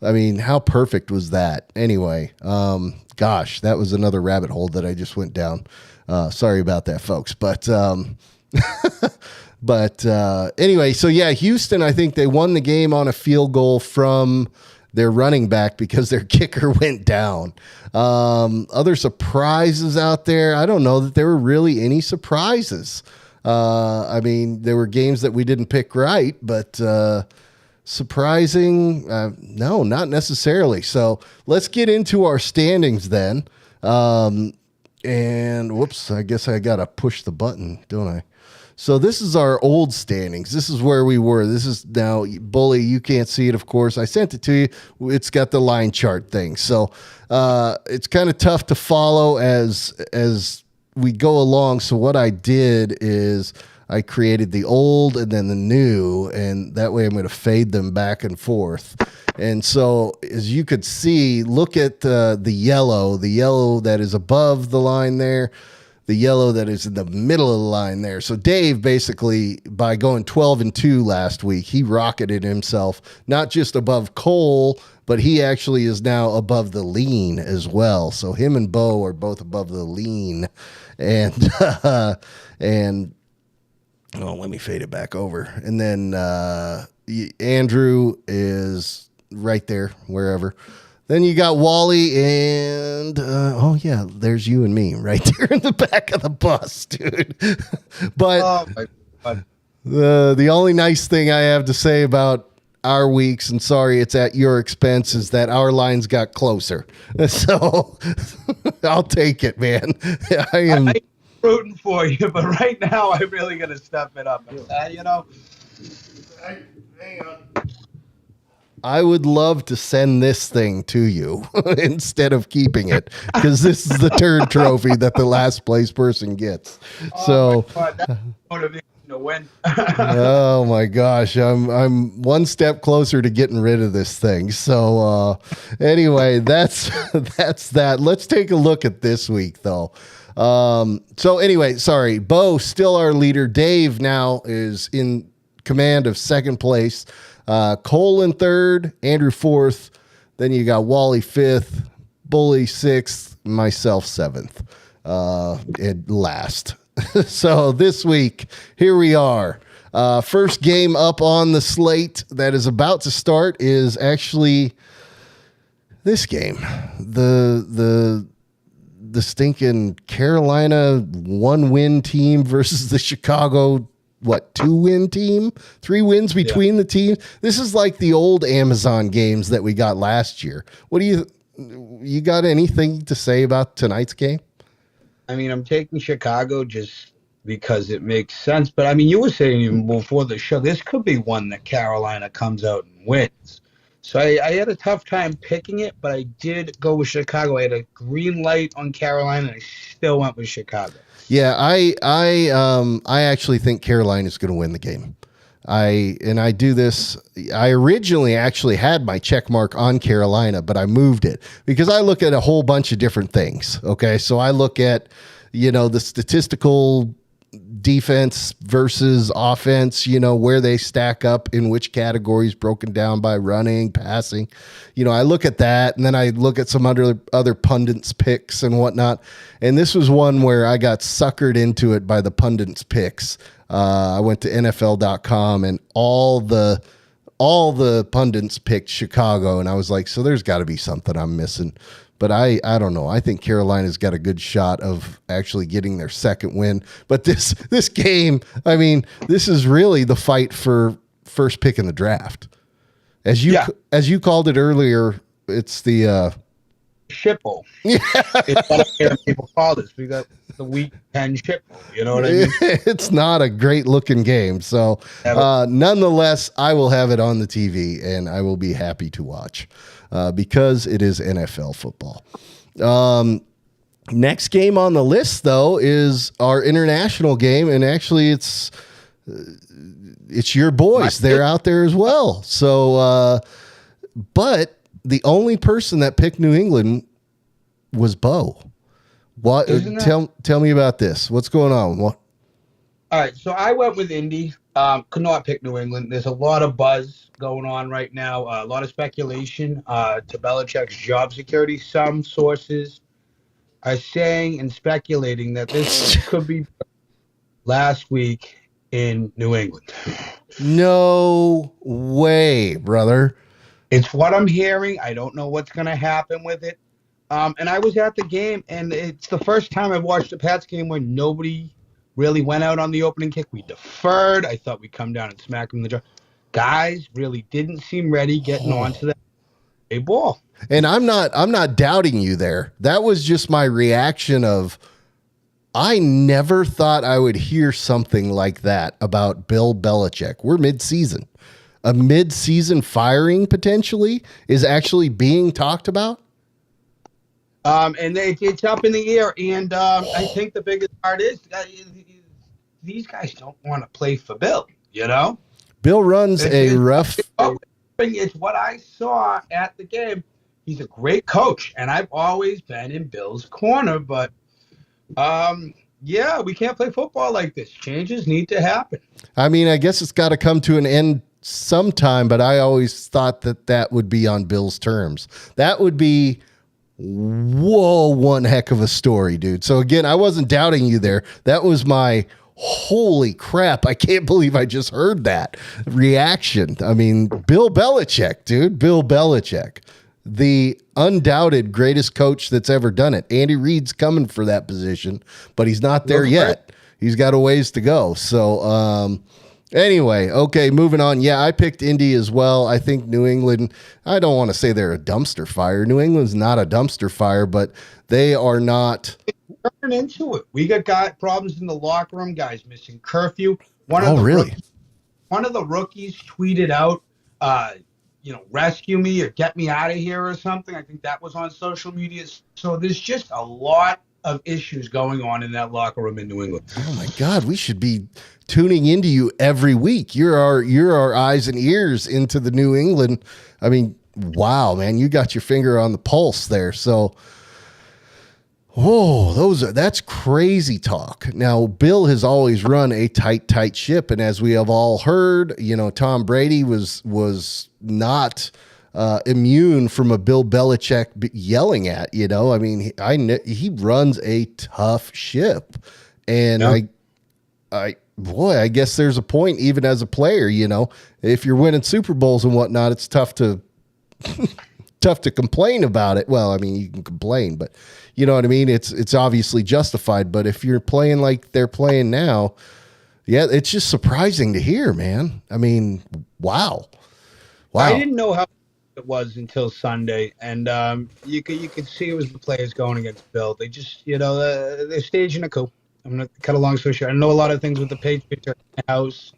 I mean, how perfect was that? Anyway, gosh, that was another rabbit hole that I just went down. Sorry about that, folks. But anyway, so yeah, Houston, I think they won the game on a field goal from their running back because their kicker went down. Other surprises out there, I don't know that there were really any surprises. I mean, there were games that we didn't pick right, but surprising, no, not necessarily. So let's get into our standings then. And whoops, I guess I got to push the button, don't I? So this is our old standings. This is where we were. This is now, Bully, you can't see it, of course. I sent it to you. It's got the line chart thing. So it's kind of tough to follow as we go along. So what I did is I created the old and then the new, and that way I'm going to fade them back and forth. And so as you could see, look at the yellow that is above the line there, the yellow that is in the middle of the line there. So Dave, basically, by going 12-2 last week, he rocketed himself not just above Cole, but he actually is now above the lean as well. So him and Bo are both above the lean. And let me fade it back over. And then Andrew is right there, wherever. Then you got Wally and, there's you and me right there in the back of the bus, dude. But oh my God. The only nice thing I have to say about our weeks, and sorry it's at your expense, is that our lines got closer. So I'll take it, man. I'm rooting for you, but right now I'm really going to step it up. You know? Hang on. I would love to send this thing to you instead of keeping it, because this is the turd trophy that the last place person gets. So, my God, that's motivation to win. oh my gosh, I'm one step closer to getting rid of this thing. So, anyway, that's that. Let's take a look at this week, though. So anyway, sorry, Bo still our leader. Dave now is in command of second place. Cole in third, Andrew fourth. Then you got Wally fifth, Bully sixth, myself seventh, at last. So this week, here we are. First game up on the slate that is about to start is actually this game. The stinking Carolina 1-win team versus the Chicago 2-win team, 3 wins between the teams. This is like the old Amazon games that we got last year. What do you got anything to say about tonight's game? I mean, I'm taking Chicago just because it makes sense. But I mean, you were saying even before the show, this could be one that Carolina comes out and wins. So I had a tough time picking it, but I did go with Chicago. I had a green light on Carolina, and I still went with Chicago. Yeah, I actually think Carolina is going to win the game. I do this. I originally actually had my check mark on Carolina, but I moved it because I look at a whole bunch of different things. Okay, so I look at the statistical defense versus offense, where they stack up in which categories broken down by running, passing. I look at that, and then I look at some other pundits' picks and whatnot. And this was one where I got suckered into it by the pundits' picks. I went to NFL.com, and all the pundits picked Chicago, and I was like, so there's got to be something I'm missing. But I don't know. I think Carolina's got a good shot of actually getting their second win. But this game, I mean, this is really the fight for first pick in the draft. As you called it earlier, it's the Shipple. Yeah. It's what I hear people call this. We got the week 10 Shipple. You know what I mean? It's not a great looking game. So nonetheless, I will have it on the TV, and I will be happy to watch. Because it is NFL football. Next game on the list, though, is our international game, and actually, it's your boys. They're out there as well. So, but the only person that picked New England was Bo. What? Tell me about this. What's going on? What? All right, so I went with Indy. Could not pick New England. There's a lot of buzz going on right now, a lot of speculation to Belichick's job security. Some sources are saying and speculating that this could be last week in New England. No way, brother. It's what I'm hearing. I don't know what's going to happen with it. And I was at the game, and it's the first time I've watched a Pats game where nobody really went out on the opening kick. We deferred. I thought we'd come down and smack them in the jaw. Guys really didn't seem ready getting onto that ball. And I'm not doubting you there. That was just my reaction of, I never thought I would hear something like that about Bill Belichick. We're mid-season. A mid-season firing potentially is actually being talked about. And it's up in the air. And I think the biggest part is these guys don't want to play for Bill, Bill runs a rough. It's what I saw at the game. He's a great coach, and I've always been in Bill's corner. But, we can't play football like this. Changes need to happen. I mean, I guess it's got to come to an end sometime, but I always thought that would be on Bill's terms. That would be, one heck of a story, dude. So, again, I wasn't doubting you there. That was my holy crap, I can't believe I just heard that reaction. I mean, Bill Belichick, dude. Bill Belichick, the undoubted greatest coach that's ever done it. Andy Reid's coming for that position, but he's not there yet. He's got a ways to go. So, anyway, okay, moving on. Yeah, I picked Indy as well. I think New England, I don't want to say they're a dumpster fire. New England's not a dumpster fire, but they are not. Turn into it. We got problems in the locker room. Guys missing curfew. Really? One of the rookies tweeted out, rescue me or get me out of here or something. I think that was on social media. So there's just a lot of issues going on in that locker room in New England. Oh my God, we should be tuning into you every week. You're our eyes and ears into the New England. I mean, wow, man, you got your finger on the pulse there. So, that's crazy talk. Now, Bill has always run a tight ship, and as we have all heard, Tom Brady was not immune from a Bill Belichick yelling at. I mean, he runs a tough ship, and I guess there's a point even as a player. If you're winning Super Bowls and whatnot, it's tough to complain about it. Well, I mean, you can complain, but you know what I mean? It's obviously justified, but if you're playing like they're playing now, yeah, it's just surprising to hear, man. I mean, wow. I didn't know how it was until Sunday, and you could see it was the players going against Bill. They just, they're staging a coup. I'm going to cut a long story short. I know a lot of things with the Patriots are in the house.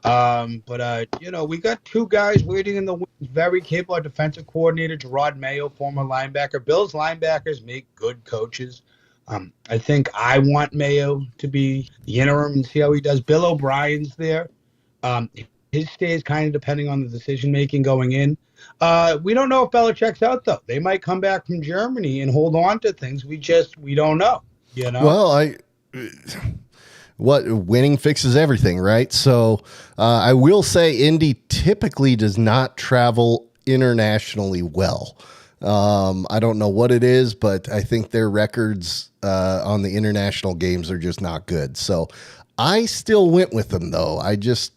But we got two guys waiting in the wings, very capable. Our defensive coordinator, Gerard Mayo, former linebacker. Bill's linebackers make good coaches. I think I want Mayo to be the interim and see how he does. Bill O'Brien's there. His stay is kind of depending on the decision-making going in. We don't know if Belichick's out, though. They might come back from Germany and hold on to things. We don't know, Well, what winning fixes everything, right? So I will say Indy typically does not travel internationally well. I don't know what it is, but I think their records on the international games are just not good. So I still went with them, though. I just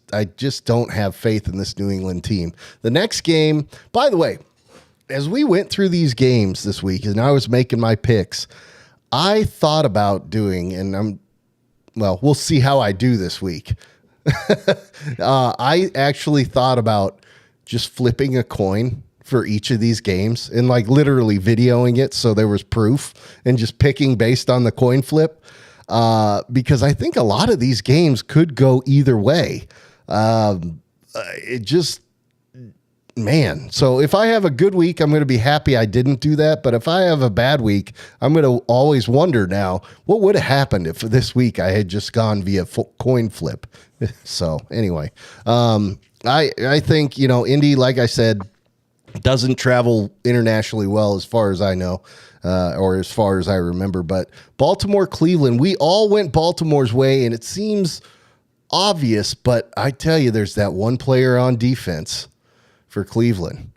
don't have faith in this New England team. The next game, by the way, as we went through these games this week and I was making my picks, I thought about doing, we'll see how I do this week. I actually thought about just flipping a coin for each of these games and literally videoing it so there was proof and just picking based on the coin flip because I think a lot of these games could go either way. Man, so if I have a good week, I'm going to be happy I didn't do that. But if I have a bad week, I'm going to always wonder now, what would have happened if this week I had just gone via coin flip? So anyway, I think, Indy, like I said, doesn't travel internationally well as far as I know, or as far as I remember. But Baltimore, Cleveland, we all went Baltimore's way, and it seems obvious. But I tell you, there's that one player on defense for Cleveland,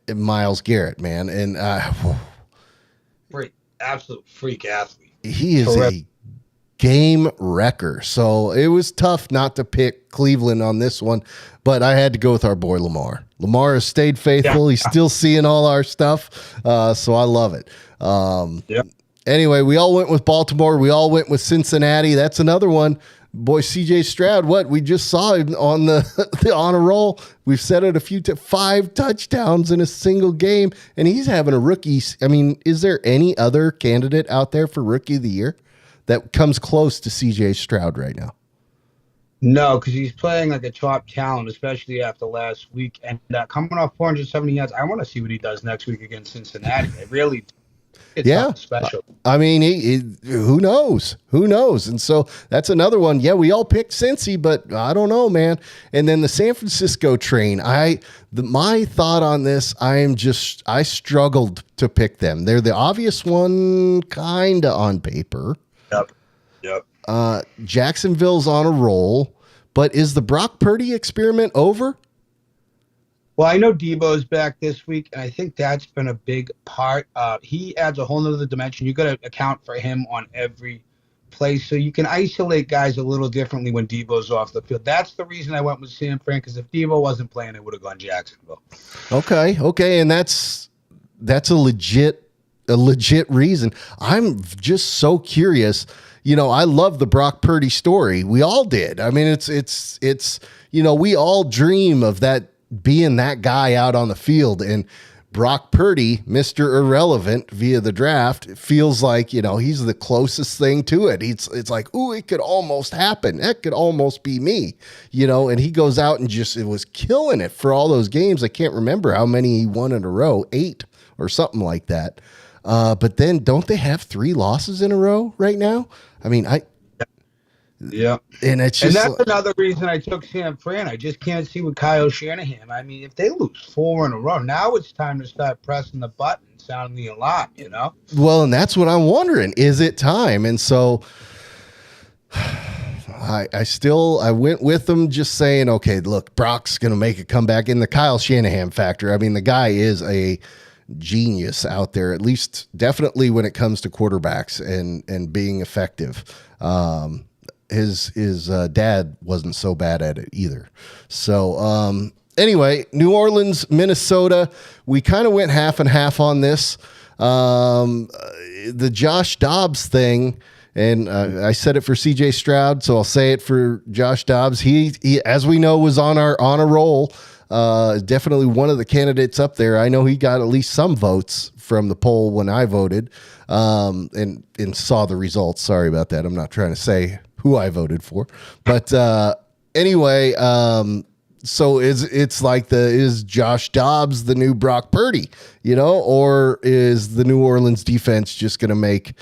Myles Garrett, man. And absolute freak athlete. He is a game wrecker. So it was tough not to pick Cleveland on this one, but I had to go with our boy Lamar. Lamar has stayed faithful. Yeah. He's still seeing all our stuff. So I love it. Anyway, we all went with Baltimore. We all went with Cincinnati. That's another one. Boy, CJ Stroud, we just saw him on the on a roll. We've said it a few times, 5 touchdowns in a single game, and he's having a rookie. I mean, is there any other candidate out there for Rookie of the Year that comes close to CJ Stroud right now? No, because he's playing like a top talent, especially after last week. And coming off 470 yards, I want to see what he does next week against Cincinnati. I really do. It's special. I mean, who knows? Who knows? And so that's another one. Yeah, we all picked Cincy, but I don't know, man. And then the San Francisco train. My thought on this, I struggled to pick them. They're the obvious one, kind of on paper. Yep. Jacksonville's on a roll, but is the Brock Purdy experiment over? Well, I know Debo's back this week, and I think that's been a big part. He adds a whole nother dimension. You got to account for him on every play, so you can isolate guys a little differently when Debo's off the field. That's the reason I went with San Fran, because if Debo wasn't playing, it would have gone Jacksonville. Okay, and that's a legit reason. I'm just so curious. I love the Brock Purdy story. We all did. I mean, it's we all dream of that, being that guy out on the field. And Brock Purdy, Mr. Irrelevant via the draft, feels like, he's the closest thing to it. It's like, ooh, it could almost happen. That could almost be me, and he goes out and it was killing it for all those games. I can't remember how many he won in a row, 8 or something like that. But then don't they have 3 losses in a row right now? I mean, yeah. And it's just, and that's another reason I took San Fran. I just can't see with Kyle Shanahan. I mean, if they lose 4 in a row, now it's time to start pressing the button, sounding the alarm, Well, and that's what I'm wondering. Is it time? And so I went with them just saying, okay, look, Brock's going to make a comeback in the Kyle Shanahan factor. I mean, the guy is a genius out there, at least definitely when it comes to quarterbacks and being effective. His dad wasn't so bad at it either. So anyway, New Orleans, Minnesota, we kind of went half and half on this. The Josh Dobbs thing, and I said it for CJ Stroud, so I'll say it for Josh Dobbs. He as we know, was on a roll. Definitely one of the candidates up there. I know he got at least some votes from the poll when I voted, and saw the results. Sorry about that. I'm not trying to say who I voted for, but anyway, so it's like is Josh Dobbs the new Brock Purdy, or is the New Orleans defense just going to make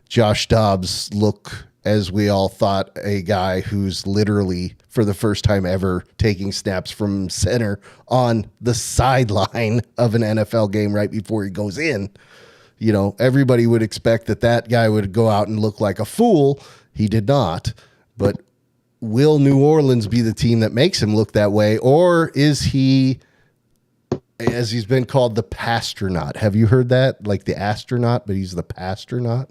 Josh Dobbs look, as we all thought, a guy who's literally for the first time ever taking snaps from center on the sideline of an NFL game right before he goes in? Everybody would expect that guy would go out and look like a fool. He did not. But will New Orleans be the team that makes him look that way? Or is he, as he's been called, the Pastronaut? Have you heard that? Like the astronaut, but he's the Pastronaut?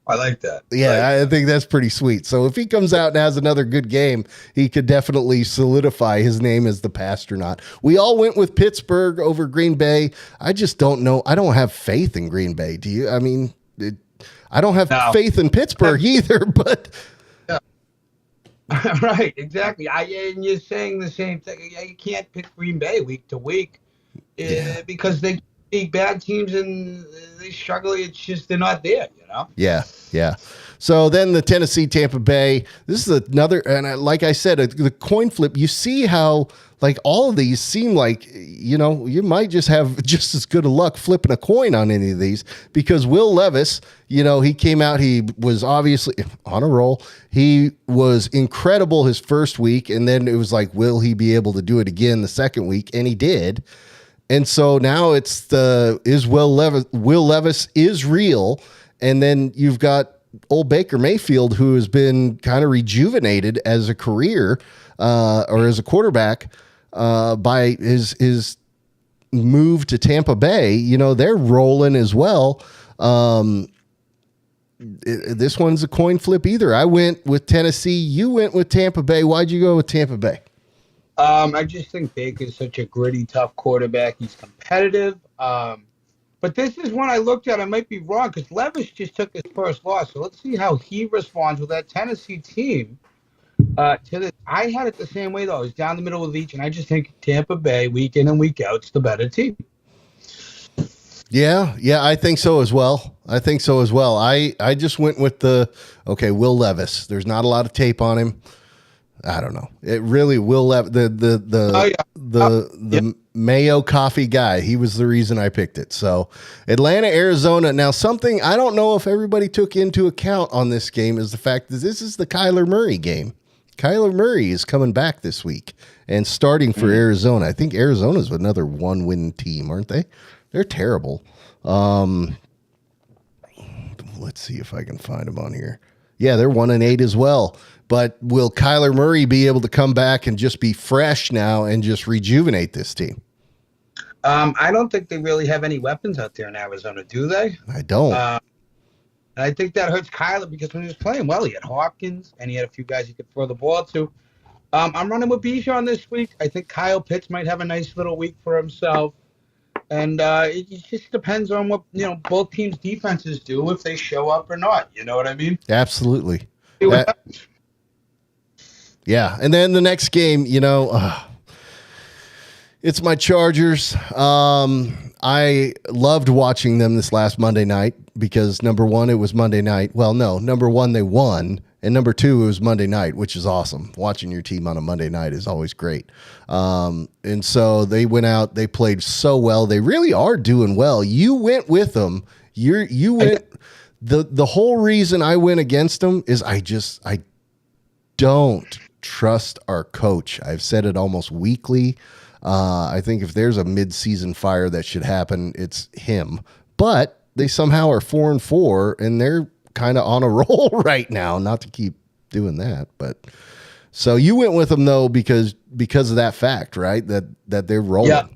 I like that. Yeah, I think that's pretty sweet. So if he comes out and has another good game, he could definitely solidify his name as the Pastronaut. We all went with Pittsburgh over Green Bay. I just don't know. I don't have faith in Green Bay. Do you? I mean, I don't have faith in Pittsburgh either, but... Yeah. Right, exactly. And you're saying the same thing. You can't pick Green Bay week to week because they beat bad teams and they struggle. It's just they're not there, Yeah. So then the Tennessee, Tampa Bay. This is another, and like I said, the coin flip. You see how like all of these seem like you might just have just as good of luck flipping a coin on any of these, because Will Levis, he came out. He was obviously on a roll. He was incredible his first week, and then it was like, will he be able to do it again the second week? And he did. And so now it's Will Levis is real. And then you've got old Baker Mayfield, who has been kind of rejuvenated as a career or as a quarterback by his move to Tampa Bay. They're rolling as well. This one's a coin flip either. I went with Tennessee. You went with Tampa Bay. Why'd you go with Tampa Bay? I just think Baker's such a gritty, tough quarterback. He's competitive. But this is one I looked at. I might be wrong because Levis just took his first loss. So let's see how he responds with that Tennessee team. To this, I had it the same way, though. I was down the middle of each, and I just think Tampa Bay, week in and week out, is the better team. Yeah, I think so as well. I just went with Will Levis. There's not a lot of tape on him. I don't know. It really will the Mayo coffee guy. He was the reason I picked it. So Atlanta, Arizona. Now, something I don't know if everybody took into account on this game is the fact that this is the Kyler Murray game. Kyler Murray is coming back this week and starting for Arizona. I think Arizona's another 1-win team, aren't they? They're terrible. Let's see if I can find them on here. Yeah, they're 1-8 as well. But will Kyler Murray be able to come back and just be fresh now and just rejuvenate this team? I don't think they really have any weapons out there in Arizona, do they? I don't. And I think that hurts Kyler because when he was playing well, he had Hopkins and he had a few guys he could throw the ball to. I'm running with Bijan this week. I think Kyle Pitts might have a nice little week for himself. And it just depends on what both teams' defenses do, if they show up or not. You know what I mean? Absolutely. Yeah, and then the next game, It's my Chargers. I loved watching them this last Monday night because number one, it was Monday night. Well, no, number one, they won. And number two, it was Monday night, which is awesome. Watching your team on a Monday night is always great. And so they went out, they played so well. They really are doing well. You went with them. You went. The whole reason I went against them is I don't trust our coach. I've said it almost weekly. I think if there's a mid-season fire that should happen, it's him. But they somehow are 4-4, and they're kind of on a roll right now. Not to keep doing that, but so you went with them though because of that fact, right? That they're rolling. Yeah.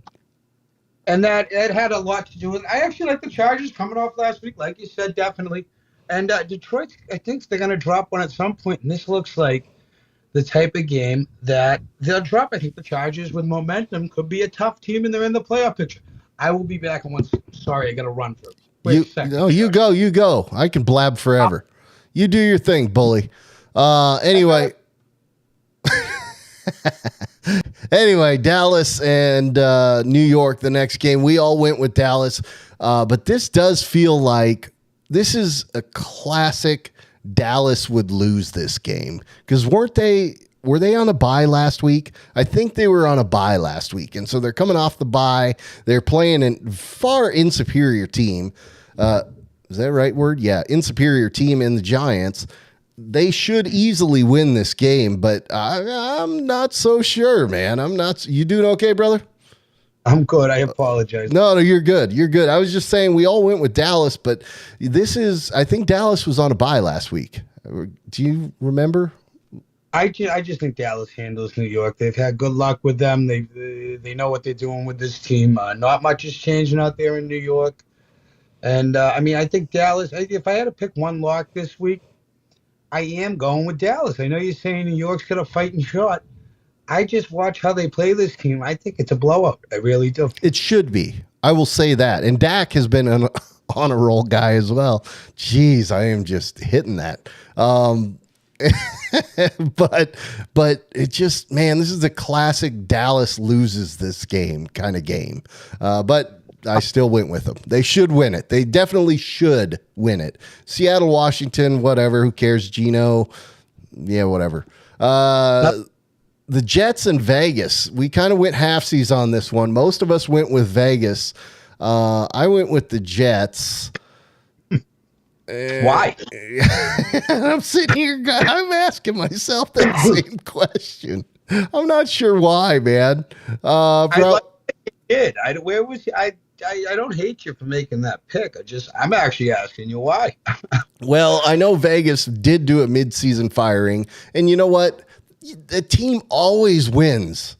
And that it had a lot to do with. I actually like the Chargers coming off last week, like you said, definitely. And Detroit, I think they're going to drop one at some point, and this looks like the type of game that they'll drop. I think the Chargers with momentum could be a tough team, and they're in the playoff picture. I will be back in one second. Sorry, I got to run for it. You go. I can blab forever. You do your thing, bully. Anyway. Anyway, Dallas and New York, the next game. We all went with Dallas, but this does feel like this is a classic Dallas would lose this game because were they on a bye last week? I think they were on a bye last week, and so they're coming off the bye. They're playing a far inferior team. Is that the right word? Yeah, inferior team in the Giants. They should easily win this game, but I'm not so sure, man. I'm not. You doing okay, brother? I'm good. I apologize. No, you're good. You're good. I was just saying we all went with Dallas, but I think Dallas was on a bye last week. Do you remember? I just think Dallas handles New York. They've had good luck with them. They know what they're doing with this team. Not much is changing out there in New York. And, I think Dallas, if I had to pick one lock this week, I am going with Dallas. I know you're saying New York's got a fighting shot. I just watch how they play this team. I think it's a blowout. I really do. It should be. I will say that. And Dak has been an honor roll guy as well. Jeez, I am just hitting that. But it just, man, this is a classic Dallas loses this game kind of game. But I still went with them. They should win it. They definitely should win it. Seattle, Washington, whatever. Who cares? Geno. Yeah, whatever. The Jets and Vegas. We kind of went halfsies on this one. Most of us went with Vegas. I went with the Jets. Why? I'm sitting here, I'm asking myself that same question. I'm not sure why, man. I did. Where was he? I don't hate you for making that pick. I'm actually asking you why. Well, I know Vegas did do a mid-season firing, and you know what? The team always wins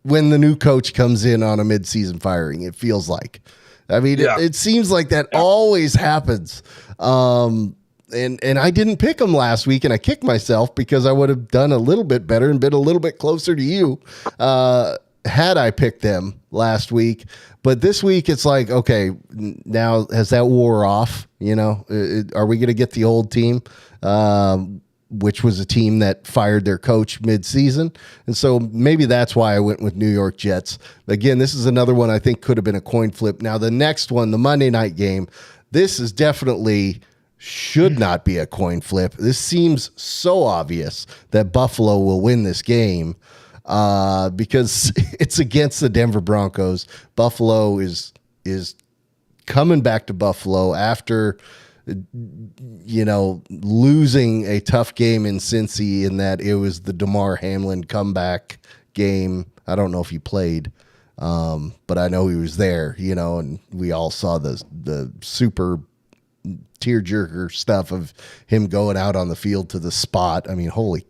when the new coach comes in on a mid-season firing. It feels like. I mean, it seems like that always happens. And I didn't pick them last week, and I kicked myself because I would have done a little bit better and been a little bit closer to you had I picked them last week. But this week, it's like, okay, now has that wore off? You know, are we going to get the old team, which was a team that fired their coach mid-season? And so maybe that's why I went with New York Jets. Again, this is another one I think could have been a coin flip. Now, the next one, the Monday night game, this is definitely should not be a coin flip. This seems so obvious that Buffalo will win this game because it's against the Denver Broncos. Buffalo is coming back to Buffalo after losing a tough game in Cincy in that it was the Damar Hamlin comeback game. I don't know if he played, but I know he was there, and we all saw the super tearjerker stuff of him going out on the field to the spot. I mean, holy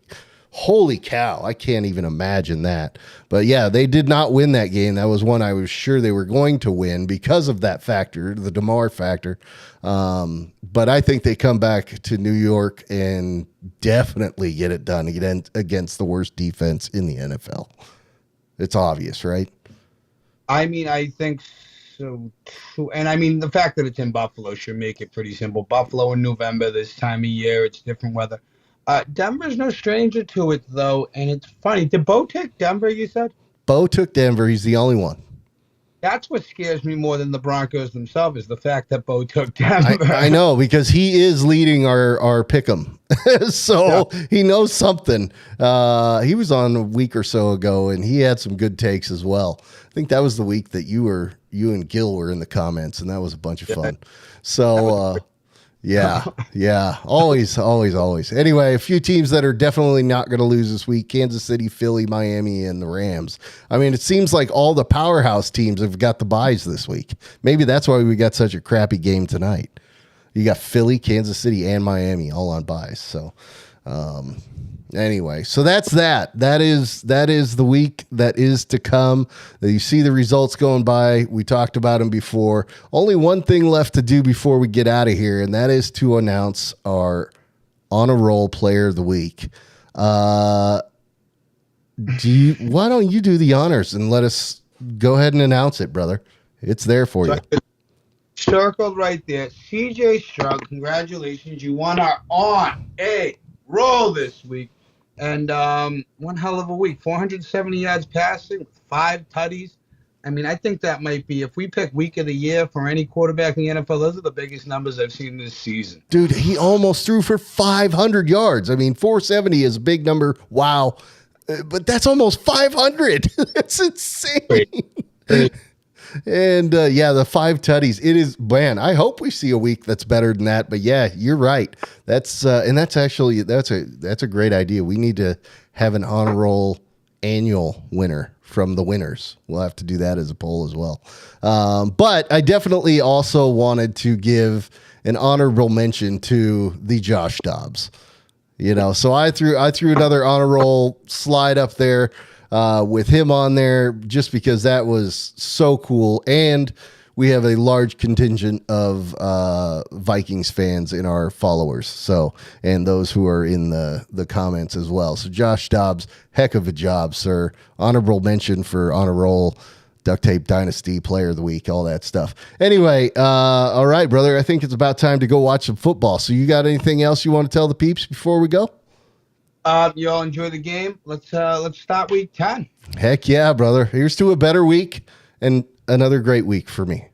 cow. I can't even imagine that. But yeah, they did not win that game. That was one I was sure they were going to win because of that factor, the Damar factor. But I think they come back to New York and definitely get it done against the worst defense in the NFL. It's obvious, right? I mean, I think so too. And I mean, the fact that it's in Buffalo should make it pretty simple. Buffalo in November, this time of year, it's different weather. Denver's no stranger to it, though, and it's funny. Did Bo take Denver, you said? Bo took Denver. He's the only one. That's what scares me more than the Broncos themselves is the fact that Bo took Denver. I know, because he is leading our pick'em. So he knows something. He was on a week or so ago, and he had some good takes as well. I think that was the week that you and Gil were in the comments, and that was a bunch of fun. So, yeah. Always. Anyway, a few teams that are definitely not going to lose this week: Kansas City, Philly, Miami, and the Rams. I mean, it seems like all the powerhouse teams have got the byes this week. Maybe that's why we got such a crappy game tonight. You got Philly, Kansas City, and Miami all on byes. So, anyway, so that's that. That is the week that is to come. You see the results going by. We talked about them before. Only one thing left to do before we get out of here, and that is to announce our On a Roll Player of the Week. Why don't you do the honors and let us go ahead and announce it, brother? It's there for you. Circled right there. CJ Stroud, congratulations. You won our On a Roll this week. And one hell of a week. 470 yards passing, 5 tutties. I mean, I think that might be, if we pick week of the year for any quarterback in the NFL, those are the biggest numbers I've seen this season. Dude, he almost threw for 500 yards. I mean, 470 is a big number. Wow. But that's almost 500. That's insane. And the 5 tutties. It is, man, I hope we see a week that's better than that. But yeah, you're right. That's actually that's a great idea. We need to have an honor roll annual winner from the winners. We'll have to do that as a poll as well. But I definitely also wanted to give an honorable mention to the Josh Dobbs. So I threw another honor roll slide up there with him on there just because that was so cool. And we have a large contingent of Vikings fans in our followers. So, and those who are in the comments as well. So Josh Dobbs, heck of a job, sir. Honorable mention for honor roll, Duct Tape Dynasty, Player of the Week, all that stuff. Anyway, all right, brother. I think it's about time to go watch some football. So you got anything else you want to tell the peeps before we go? You all enjoy the game. Let's start week 10. Heck yeah, brother. Here's to a better week and another great week for me.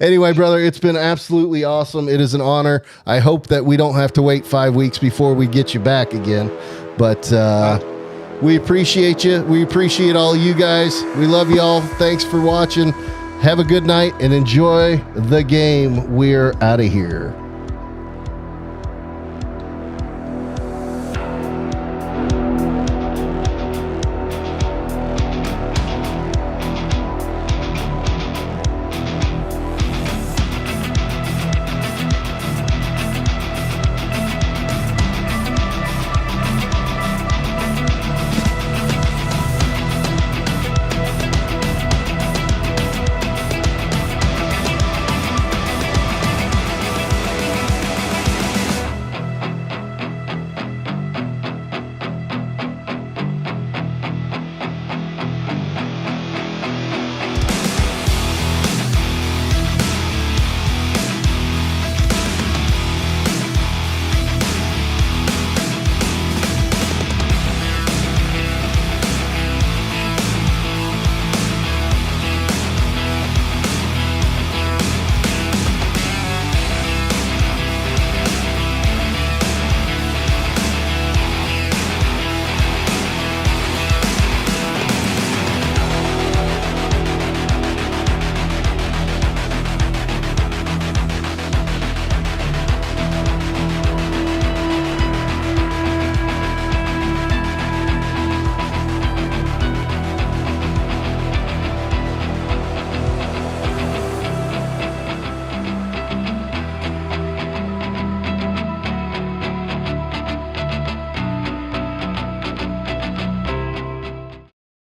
Anyway, brother, it's been absolutely awesome. It is an honor. I hope that we don't have to wait 5 weeks before we get you back again. But we appreciate you. We appreciate all you guys. We love you all. Thanks for watching. Have a good night and enjoy the game. We're out of here.